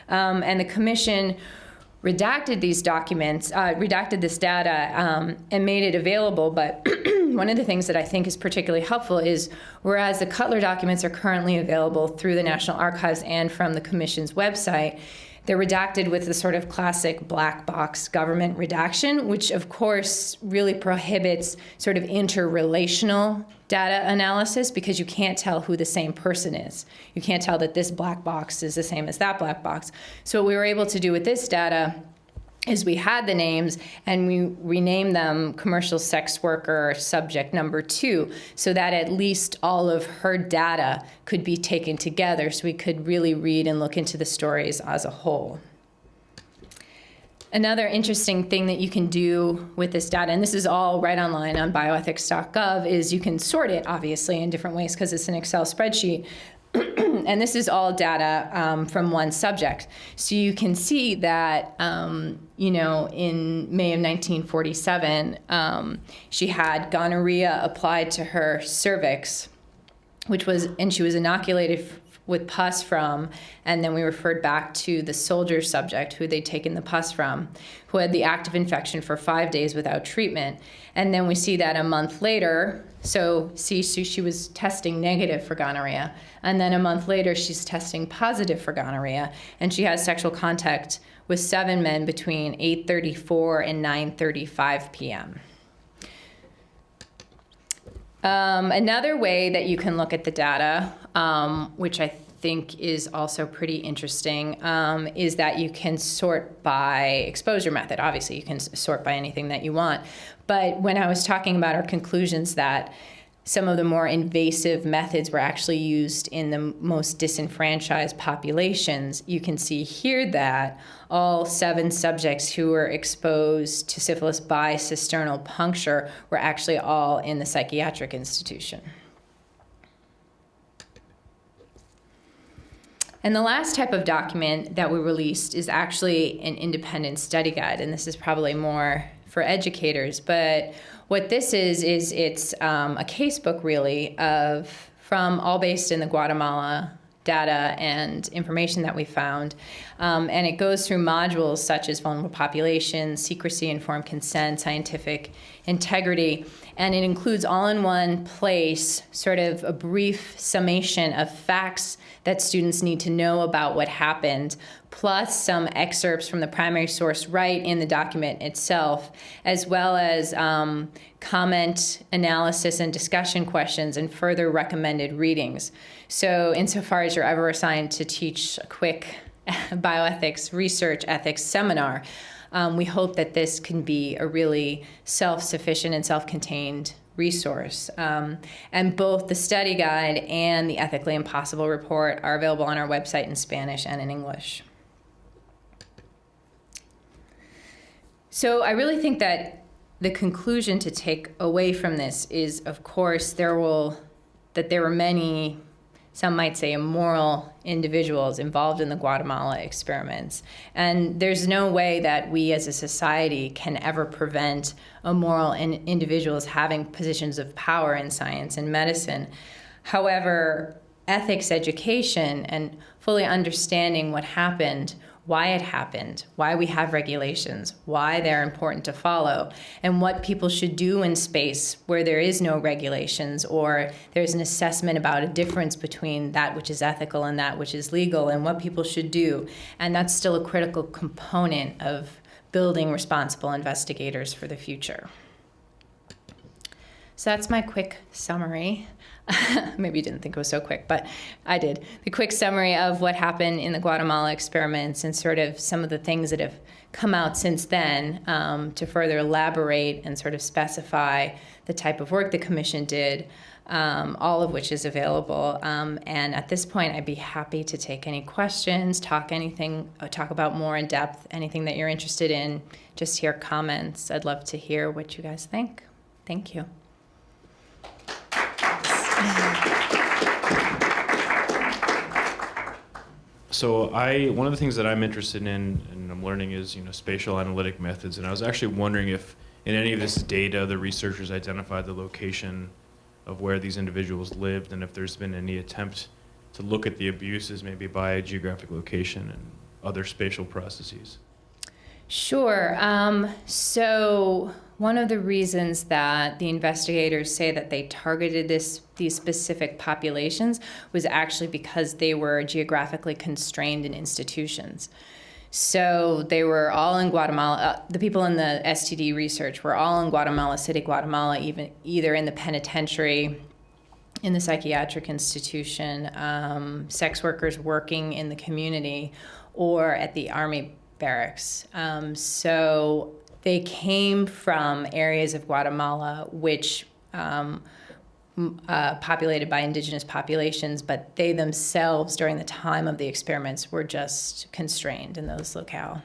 And the Commission redacted these documents, redacted this data, and made it available. But one of the things that I think is particularly helpful is, whereas the Cutler documents are currently available through the National Archives and from the Commission's website, they're redacted with the sort of classic black box government redaction, which of course really prohibits sort of interrelational data analysis, because you can't tell who the same person is. You can't tell that this black box is the same as that black box. So what we were able to do with this data is we had the names and we renamed them commercial sex worker subject number 2, so that at least all of her data could be taken together so we could really read and look into the stories as a whole. Another interesting thing that you can do with this data, and this is all right online on bioethics.gov, is you can sort it, obviously, in different ways because it's an Excel spreadsheet. And this is all data from one subject. So you can see that, in May of 1947, she had gonorrhea applied to her cervix, and she was inoculated with pus from, and then we referred back to the soldier subject who they'd taken the pus from, who had the active infection for 5 days without treatment. And then we see that a month later, so she was testing negative for gonorrhea, and then a month later she's testing positive for gonorrhea, and she has sexual contact with 7 men between 8:34 and 9:35 p.m. Another way that you can look at the data which I think is also pretty interesting, is that you can sort by exposure method. Obviously, you can sort by anything that you want. But when I was talking about our conclusions that some of the more invasive methods were actually used in the most disenfranchised populations, you can see here that all 7 subjects who were exposed to syphilis by cisternal puncture were actually all in the psychiatric institution. And the last type of document that we released is actually an independent study guide, and this is probably more for educators, but what this is it's a casebook really from all based in the Guatemala data and information that we found. And it goes through modules such as vulnerable populations, secrecy, informed consent, scientific integrity, and it includes all in one place sort of a brief summation of facts that students need to know about what happened, plus some excerpts from the primary source right in the document itself, as well as comment, analysis, and discussion questions and further recommended readings. So insofar as you're ever assigned to teach a quick bioethics research ethics seminar, we hope that this can be a really self-sufficient and self-contained resource. And both the study guide and the Ethically Impossible report are available on our website in Spanish and in English. So I really think that the conclusion to take away from this is, of course, there were many, some might say, immoral individuals involved in the Guatemala experiments. And there's no way that we as a society can ever prevent immoral individuals having positions of power in science and medicine. However, ethics education and fully understanding what happened, why it happened, why we have regulations, why they're important to follow, and what people should do in space where there is no regulations or there's an assessment about a difference between that which is ethical and that which is legal, and what people should do. And that's still a critical component of building responsible investigators for the future. So that's my quick summary. Maybe you didn't think it was so quick, but I did. The quick summary of what happened in the Guatemala experiments and sort of some of the things that have come out since then to further elaborate and sort of specify the type of work the commission did, all of which is available. And at this point, I'd be happy to take any questions, talk about more in depth, anything that you're interested in, just hear comments. I'd love to hear what you guys think. Thank you. So one of the things that I'm interested in and I'm learning is, spatial analytic methods. And I was actually wondering if in any of this data, the researchers identified the location of where these individuals lived, and if there's been any attempt to look at the abuses maybe by geographic location and other spatial processes. Sure. So one of the reasons that the investigators say that they targeted these specific populations was actually because they were geographically constrained in institutions. So they were all in Guatemala. The people in the STD research were all in Guatemala City, Guatemala, either in the penitentiary, in the psychiatric institution, sex workers working in the community, or at the Army barracks. So they came from areas of Guatemala which populated by indigenous populations, but they themselves during the time of the experiments were just constrained in those locale.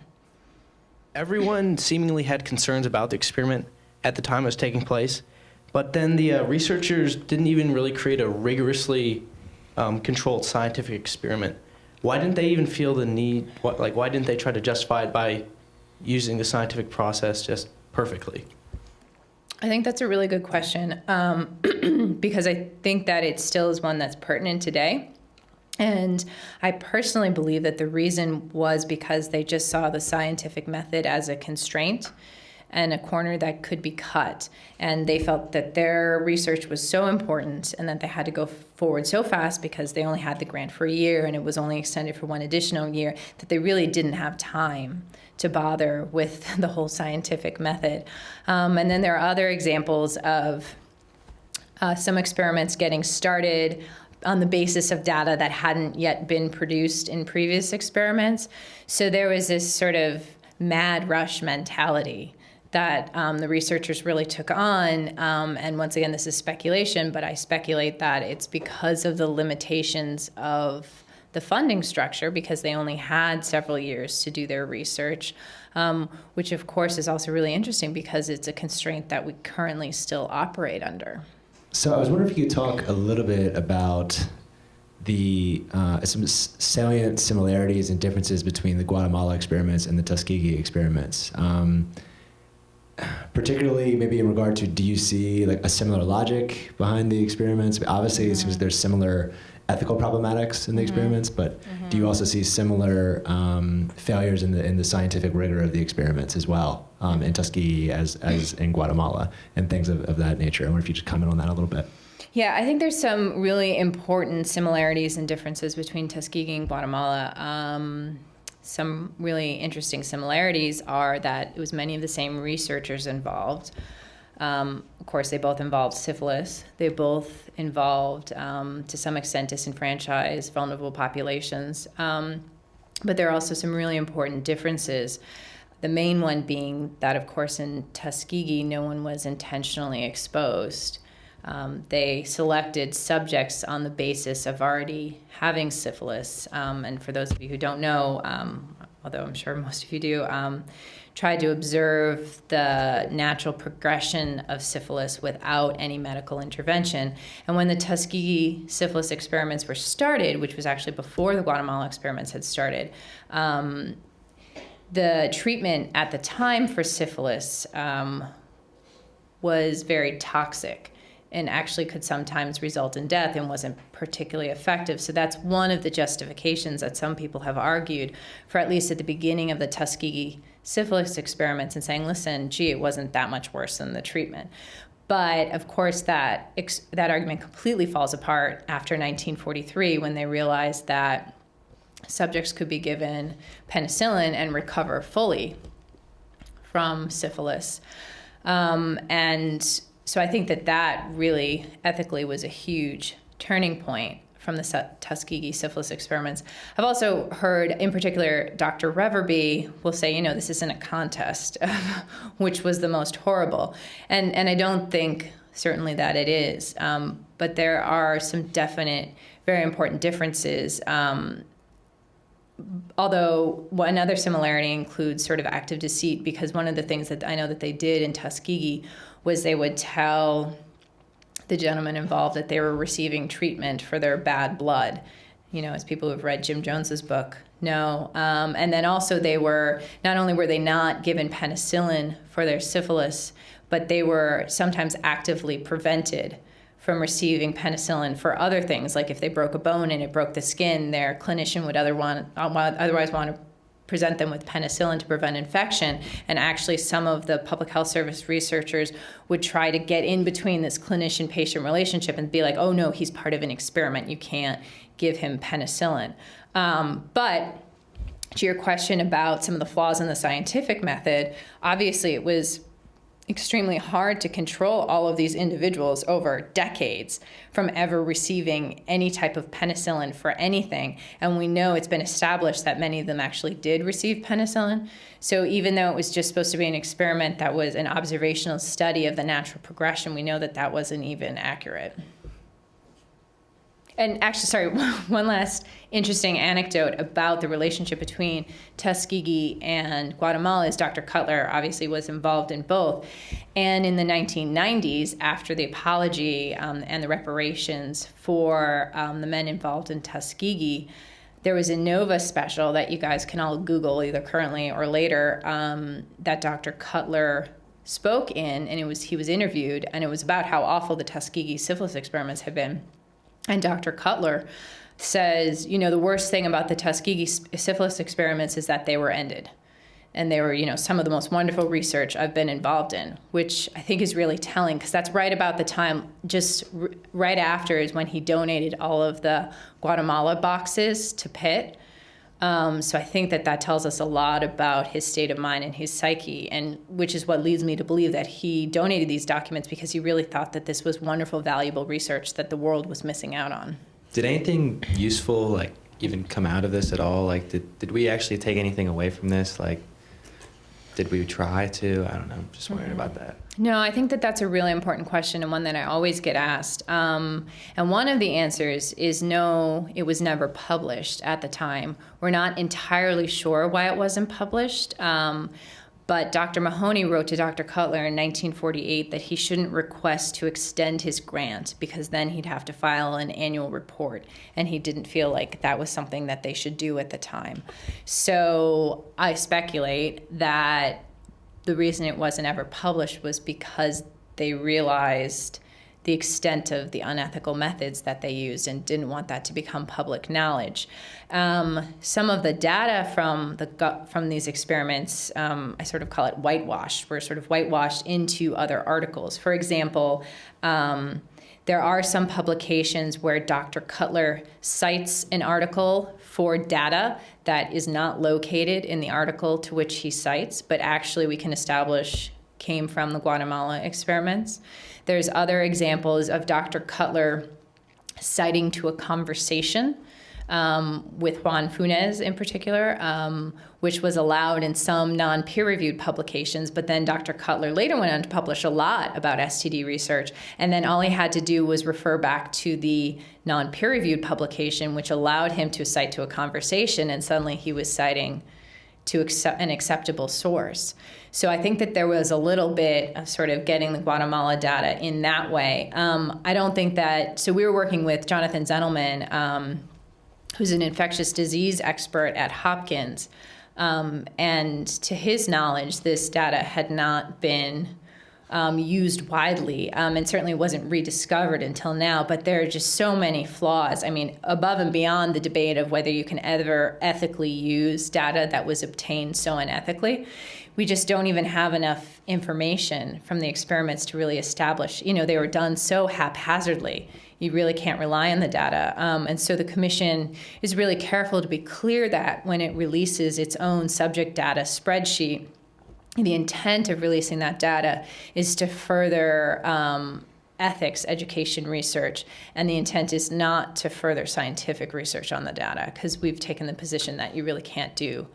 Everyone seemingly had concerns about the experiment at the time it was taking place, but then the researchers didn't even really create a rigorously controlled scientific experiment. Why didn't they even feel the need, why didn't they try to justify it by using the scientific process just perfectly? I think that's a really good question because I think that it still is one that's pertinent today. And I personally believe that the reason was because they just saw the scientific method as a constraint and a corner that could be cut. And they felt that their research was so important and that they had to go forward so fast because they only had the grant for a year and it was only extended for one additional year, that they really didn't have time to bother with the whole scientific method. And then there are other examples of some experiments getting started, on the basis of data that hadn't yet been produced in previous experiments. So there was this sort of mad rush mentality that the researchers really took on. And once again, this is speculation, but I speculate that it's because of the limitations of the funding structure, because they only had several years to do their research, which of course is also really interesting because it's a constraint that we currently still operate under. So I was wondering if you could talk a little bit about the some salient similarities and differences between the Guatemala experiments and the Tuskegee experiments. Particularly maybe in regard to, do you see like a similar logic behind the experiments? Obviously, it seems there's similar ethical problematics in the experiments, but do you also see similar failures in the scientific rigor of the experiments as well in Tuskegee as in Guatemala and things of that nature? I wonder if you could comment on that a little bit. Yeah, I think there's some really important similarities and differences between Tuskegee and Guatemala. Some really interesting similarities are that it was many of the same researchers involved. Of course, they both involved syphilis. They both involved, to some extent, disenfranchised, vulnerable populations. But there are also some really important differences. The main one being that, of course, in Tuskegee, no one was intentionally exposed. They selected subjects on the basis of already having syphilis. And for those of you who don't know, although I'm sure most of you do, tried to observe the natural progression of syphilis without any medical intervention. And when the Tuskegee syphilis experiments were started, which was actually before the Guatemala experiments had started, the treatment at the time for syphilis was very toxic and actually could sometimes result in death and wasn't particularly effective. So that's one of the justifications that some people have argued for, at least at the beginning of the Tuskegee syphilis experiments, and saying, listen, gee, it wasn't that much worse than the treatment. But of course, that argument completely falls apart after 1943, when they realized that subjects could be given penicillin and recover fully from syphilis. And so I think that really ethically was a huge turning point from the Tuskegee syphilis experiments. I've also heard, in particular, Dr. Reverby will say, this isn't a contest of which was the most horrible. And I don't think certainly that it is. But there are some definite, very important differences. Although another similarity includes sort of active deceit, because one of the things that I know that they did in Tuskegee was they would tell the gentlemen involved that they were receiving treatment for their bad blood. As people who've read Jim Jones's book know. And then also not only were they not given penicillin for their syphilis, but they were sometimes actively prevented from receiving penicillin for other things. Like if they broke a bone and it broke the skin, their clinician would otherwise want to present them with penicillin to prevent infection. And actually some of the public health service researchers would try to get in between this clinician-patient relationship and be like, oh no, he's part of an experiment, you can't give him penicillin. But to your question about some of the flaws in the scientific method, obviously it was extremely hard to control all of these individuals over decades from ever receiving any type of penicillin for anything. And we know it's been established that many of them actually did receive penicillin. So even though it was just supposed to be an experiment that was an observational study of the natural progression, we know that wasn't even accurate. And actually, sorry, one last interesting anecdote about the relationship between Tuskegee and Guatemala is Dr. Cutler obviously was involved in both. And in the 1990s, after the apology and the reparations for the men involved in Tuskegee, there was a Nova special that you guys can all Google either currently or later that Dr. Cutler spoke in, and he was interviewed, and it was about how awful the Tuskegee syphilis experiments had been. And Dr. Cutler says, the worst thing about the Tuskegee syphilis experiments is that they were ended. And they were, some of the most wonderful research I've been involved in, which I think is really telling, because that's right about the time, just right after is when he donated all of the Guatemala boxes to Pitt. So I think that tells us a lot about his state of mind and his psyche, and which is what leads me to believe that he donated these documents because he really thought that this was wonderful, valuable research that the world was missing out on. Did anything useful, like, even come out of this at all? Like, did we actually take anything away from this? Like, did we try to? I don't know. I'm just wondering about that. No, I think that that's a really important question and one that I always get asked. And one of the answers is no, it was never published at the time. We're not entirely sure why it wasn't published. But Dr. Mahoney wrote to Dr. Cutler in 1948 that he shouldn't request to extend his grant because then he'd have to file an annual report. And he didn't feel like that was something that they should do at the time. So I speculate that the reason it wasn't ever published was because they realized the extent of the unethical methods that they used and didn't want that to become public knowledge. Some of the data from these experiments, I sort of call it whitewashed, were sort of whitewashed into other articles. For example, there are some publications where Dr. Cutler cites an article for data that is not located in the article to which he cites, but actually we can establish came from the Guatemala experiments. There's other examples of Dr. Cutler citing to a conversation with Juan Funes in particular, which was allowed in some non-peer-reviewed publications, but then Dr. Cutler later went on to publish a lot about STD research, and then all he had to do was refer back to the non-peer-reviewed publication, which allowed him to cite to a conversation, and suddenly he was citing to an acceptable source. So I think that there was a little bit of sort of getting the Guatemala data in that way. I don't think that, so we were working with Jonathan Zentelman, who's an infectious disease expert at Hopkins. And to his knowledge, this data had not been used widely and certainly wasn't rediscovered until now. But there are just so many flaws. I mean, above and beyond the debate of whether you can ever ethically use data that was obtained so unethically, we just don't even have enough information from the experiments to really establish, they were done so haphazardly. You really can't rely on the data. And so the commission is really careful to be clear that when it releases its own subject data spreadsheet, the intent of releasing that data is to further ethics education research, and the intent is not to further scientific research on the data, because we've taken the position that you really can't do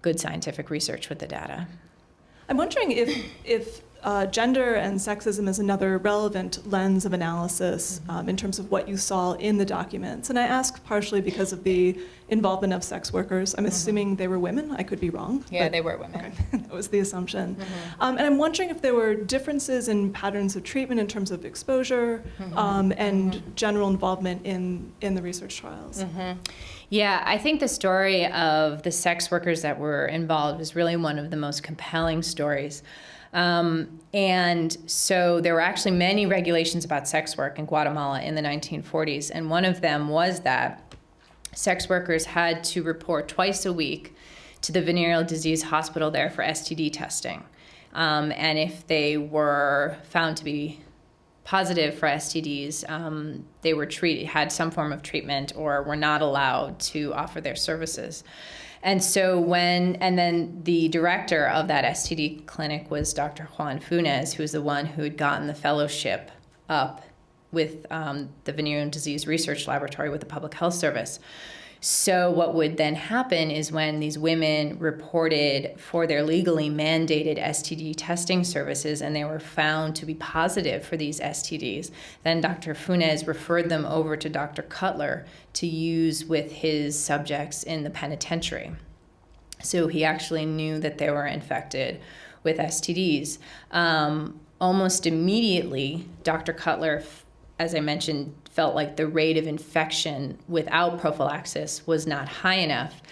good scientific research with the data. I'm wondering if gender and sexism is another relevant lens of analysis in terms of what you saw in the documents. And I ask partially because of the involvement of sex workers. I'm assuming they were women. I could be wrong. Yeah, they were women. Okay. That was the assumption. And I'm wondering if there were differences in patterns of treatment in terms of exposure and general involvement in the research trials. Yeah, I think the story of the sex workers that were involved is really one of the most compelling stories. And so there were actually many regulations about sex work in Guatemala in the 1940s, and one of them was that sex workers had to report twice a week to the venereal disease hospital there for STD testing. And if they were found to be positive for STDs, they were had some form of treatment or were not allowed to offer their services. And so and then the director of that STD clinic was Dr. Juan Funes, who was the one who had gotten the fellowship up with the Venereal Disease Research Laboratory with the Public Health Service. So what would then happen is when these women reported for their legally mandated STD testing services and they were found to be positive for these STDs, then Dr. Funes referred them over to Dr. Cutler to use with his subjects in the penitentiary. So he actually knew that they were infected with STDs. Almost immediately, Dr. Cutler, as I mentioned, felt like the rate of infection without prophylaxis was not high enough.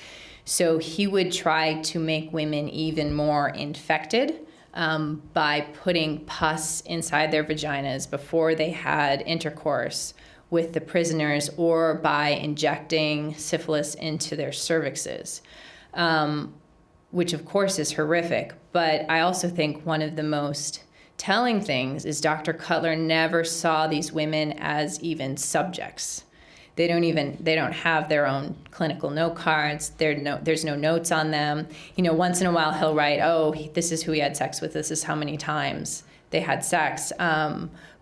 So he would try to make women even more infected by putting pus inside their vaginas before they had intercourse with the prisoners, or by injecting syphilis into their cervixes, which of course is horrific. But I also think one of the most telling things is Dr. Cutler never saw these women as even subjects. They don't have their own clinical note cards. There's no notes on them. Once in a while he'll write, this is who he had sex with, this is how many times they had sex.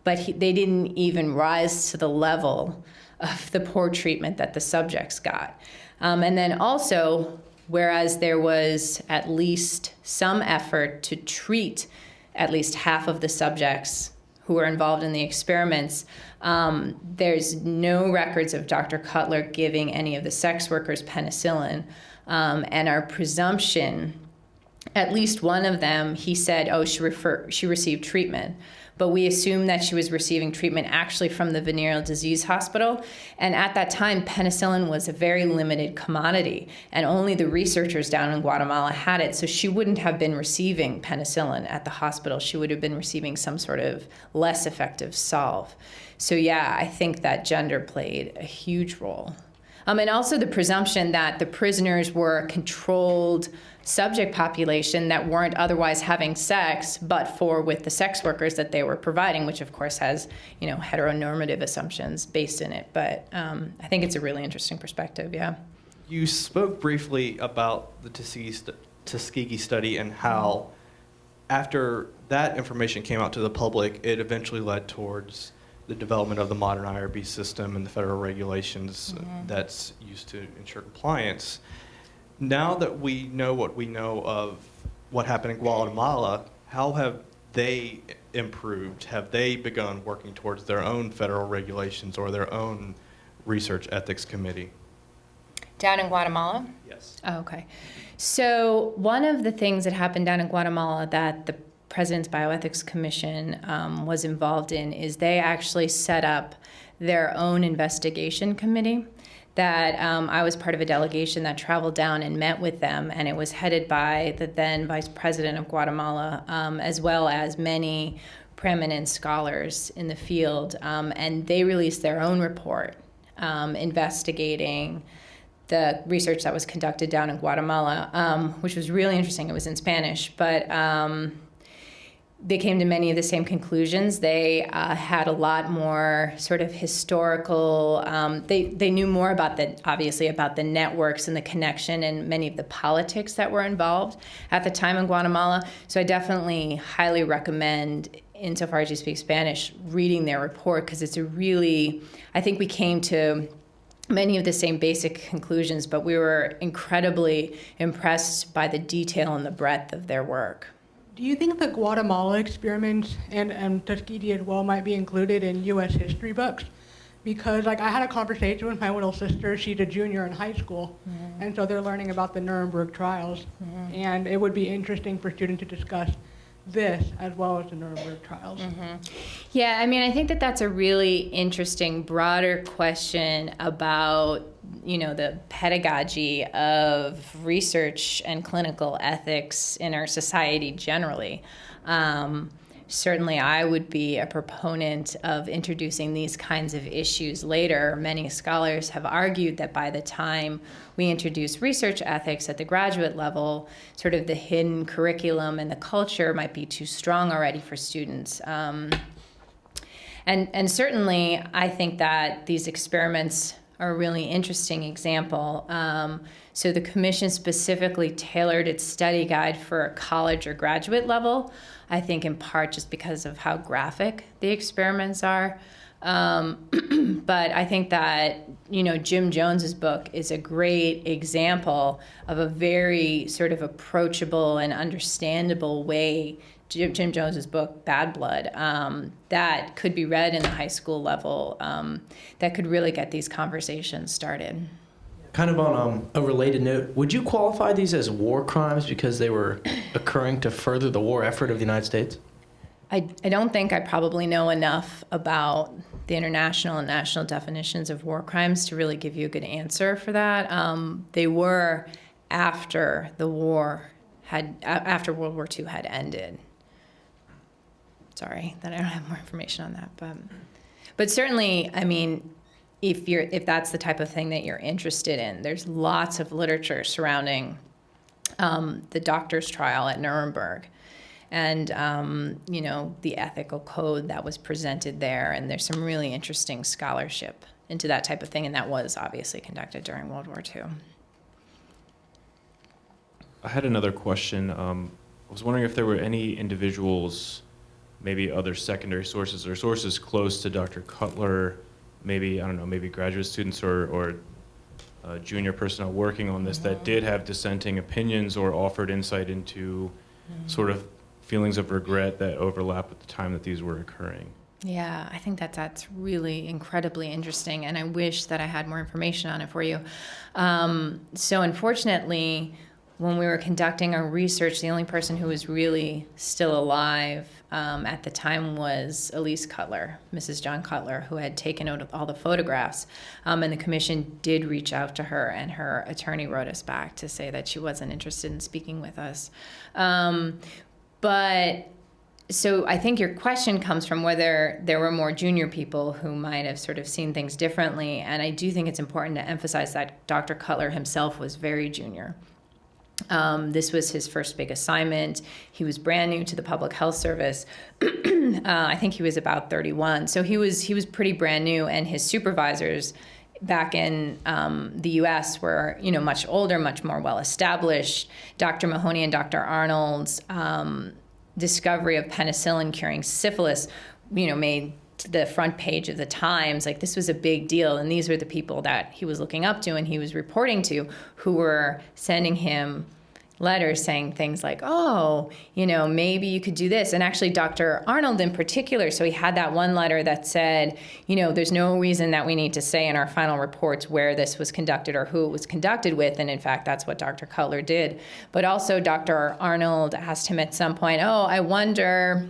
But they didn't even rise to the level of the poor treatment that the subjects got. And then also, whereas there was at least some effort to treat at least half of the subjects who were involved in the experiments, there's no records of Dr. Cutler giving any of the sex workers penicillin. And our presumption, at least one of them, he said, oh, she received treatment. But we assumed that she was receiving treatment actually from the Venereal Disease Hospital. And at that time, penicillin was a very limited commodity, and only the researchers down in Guatemala had it. So she wouldn't have been receiving penicillin at the hospital. She would have been receiving some sort of less effective solve. So yeah, I think that gender played a huge role. And also the presumption that the prisoners were a controlled subject population that weren't otherwise having sex, but for with the sex workers that they were providing, which of course has, heteronormative assumptions based in it. But I think it's a really interesting perspective, yeah. You spoke briefly about the Tuskegee study and how after that information came out to the public, it eventually led towards the development of the modern IRB system and the federal regulations that's used to ensure compliance. Now that we know what we know of what happened in Guatemala, how have they improved? Have they begun working towards their own federal regulations or their own research ethics committee? Down in Guatemala? Yes. Oh, okay. So one of the things that happened down in Guatemala that the President's Bioethics Commission was involved in is they actually set up their own investigation committee that I was part of a delegation that traveled down and met with them, and it was headed by the then Vice President of Guatemala, as well as many preeminent scholars in the field, and they released their own report investigating the research that was conducted down in Guatemala, which was really interesting. It was in Spanish, but they came to many of the same conclusions. They had a lot more sort of historical, they knew more about obviously about the networks and the connection and many of the politics that were involved at the time in Guatemala. So I definitely highly recommend, insofar as you speak Spanish, reading their report, because it's I think we came to many of the same basic conclusions, but we were incredibly impressed by the detail and the breadth of their work. Do you think the Guatemala experiments and Tuskegee as well might be included in U.S. history books? Because I had a conversation with my little sister. She's a junior in high school, and so they're learning about the Nuremberg trials, and it would be interesting for students to discuss this as well as the Nuremberg trials. Yeah, I think that's a really interesting, broader question about, the pedagogy of research and clinical ethics in our society generally. Certainly, I would be a proponent of introducing these kinds of issues later. Many scholars have argued that by the time we introduce research ethics at the graduate level, sort of the hidden curriculum and the culture might be too strong already for students. And certainly, I think that these experiments are a really interesting example. So the commission specifically tailored its study guide for a college or graduate level, I think in part just because of how graphic the experiments are. But I think that, Jim Jones's book is a great example of a very sort of approachable and understandable way, Jim Jones's book, Bad Blood, that could be read in the high school level, that could really get these conversations started. Kind of on a related note, would you qualify these as war crimes because they were occurring to further the war effort of the United States? I don't think I probably know enough about the international and national definitions of war crimes to really give you a good answer for that. They were after the war after World War II had ended. Sorry that I don't have more information on that, but certainly, if that's the type of thing that you're interested in, there's lots of literature surrounding the doctor's trial at Nuremberg, and the ethical code that was presented there, and there's some really interesting scholarship into that type of thing, and that was obviously conducted during World War II. I had another question. I was wondering if there were any individuals, maybe other secondary sources or sources close to Dr. Cutler, maybe, I don't know, maybe graduate students or junior personnel working on this that did have dissenting opinions or offered insight into sort of feelings of regret that overlap with the time that these were occurring. Yeah, I think that that's really incredibly interesting, and I wish that I had more information on it for you. So unfortunately, when we were conducting our research, the only person who was really still alive at the time was Elise Cutler, Mrs. John Cutler, who had taken out all the photographs. And the commission did reach out to her, and her attorney wrote us back to say that she wasn't interested in speaking with us. So I think your question comes from whether there were more junior people who might have sort of seen things differently. And I do think it's important to emphasize that Dr. Cutler himself was very junior. This was his first big assignment. He was brand new to the public health service. I think he was about 31. So he was pretty brand new, and his supervisors back in the U.S. were, much older, much more well established. Dr. Mahoney and Dr. Arnold's discovery of penicillin curing syphilis, made the front page of the Times. Like, this was a big deal, and these were the people that he was looking up to and he was reporting to, who were sending him letters saying things like, oh, maybe you could do this. And actually Dr. Arnold in particular, so he had that one letter that said, there's no reason that we need to say in our final reports where this was conducted or who it was conducted with. And in fact, that's what Dr. Cutler did. But also Dr. Arnold asked him at some point, I wonder,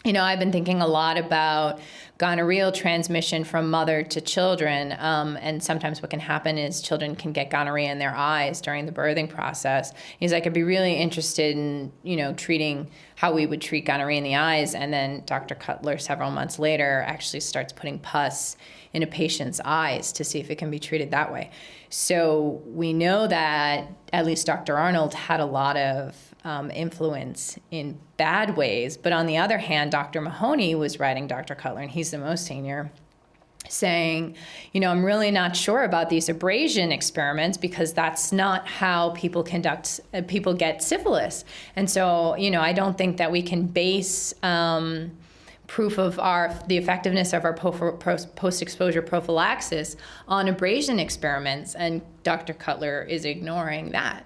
I've been thinking a lot about gonorrheal transmission from mother to children. And sometimes what can happen is children can get gonorrhea in their eyes during the birthing process. He's like, I'd be really interested in, treating how we would treat gonorrhea in the eyes. And then Dr. Cutler, several months later, actually starts putting pus in a patient's eyes to see if it can be treated that way. So we know that at least Dr. Arnold had a lot of influence in bad ways. But on the other hand, Dr. Mahoney was writing Dr. Cutler, and he's the most senior, saying, I'm really not sure about these abrasion experiments because that's not how people get syphilis. And so, I don't think that we can base proof of the effectiveness of our post-exposure prophylaxis on abrasion experiments. And Dr. Cutler is ignoring that.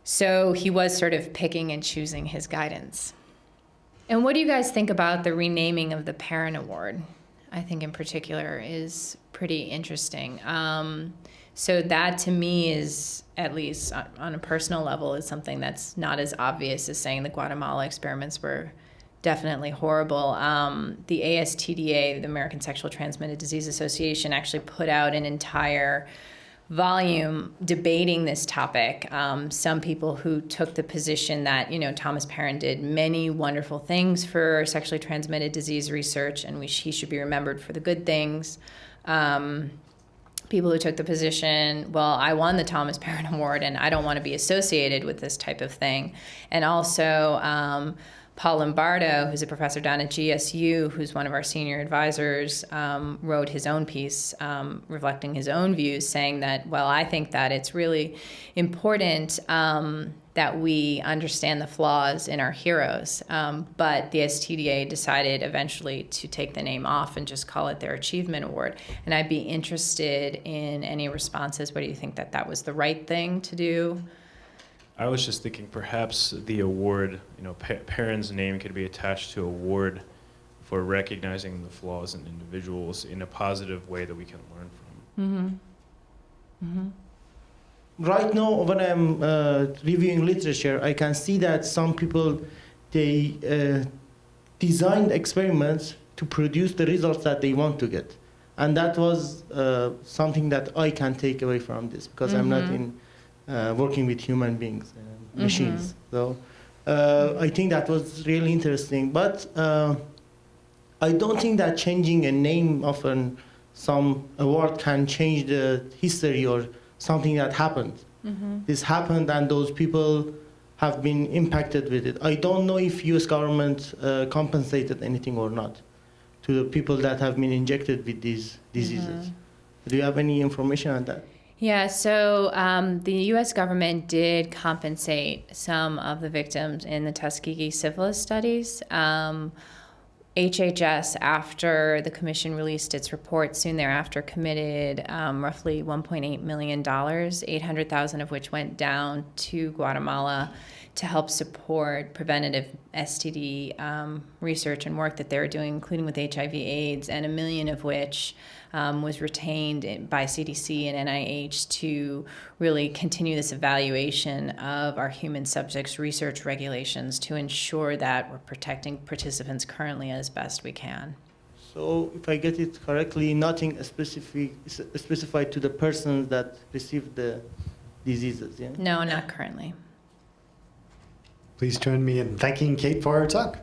So he was sort of picking and choosing his guidance. And what do you guys think about the renaming of the Perrin Award? I think in particular is pretty interesting. So that to me is, at least on a personal level, is something that's not as obvious as saying the Guatemala experiments were definitely horrible. The ASTDA, the American Sexual Transmitted Disease Association, actually put out an entire volume debating this topic. Some people who took the position that, Thomas Perrin did many wonderful things for sexually transmitted disease research, and he should be remembered for the good things. People who took the position, well, I won the Thomas Perrin Award and I don't want to be associated with this type of thing. And also, Paul Lombardo, who's a professor down at GSU, who's one of our senior advisors, wrote his own piece reflecting his own views, saying that, well, I think that it's really important that we understand the flaws in our heroes. But the STDA decided eventually to take the name off and just call it their Achievement Award. And I'd be interested in any responses. What do you think, that was the right thing to do? I was just thinking perhaps the award, Perrin's name could be attached to a award for recognizing the flaws in individuals in a positive way that we can learn from. Mm-hmm. Mm-hmm. Right now, when I'm reviewing literature, I can see that some people, they designed experiments to produce the results that they want to get. And that was something that I can take away from this, because I'm not in working with human beings and machines. So I think that was really interesting. But I don't think that changing a name of some award can change the history or something that happened. This happened and those people have been impacted with it. I don't know if US government compensated anything or not to the people that have been injected with these diseases. Do you have any information on that? Yeah, so the U.S. government did compensate some of the victims in the Tuskegee syphilis studies. HHS, after the commission released its report, soon thereafter committed roughly $1.8 million, 800,000 of which went down to Guatemala to help support preventative STD research and work that they're doing, including with HIV/AIDS, and $1 million of which was retained by CDC and NIH to really continue this evaluation of our human subjects research regulations to ensure that we're protecting participants currently as best we can. So if I get it correctly, nothing specified to the persons that received the diseases, yeah? No, not currently. Please join me in thanking Kate for her talk.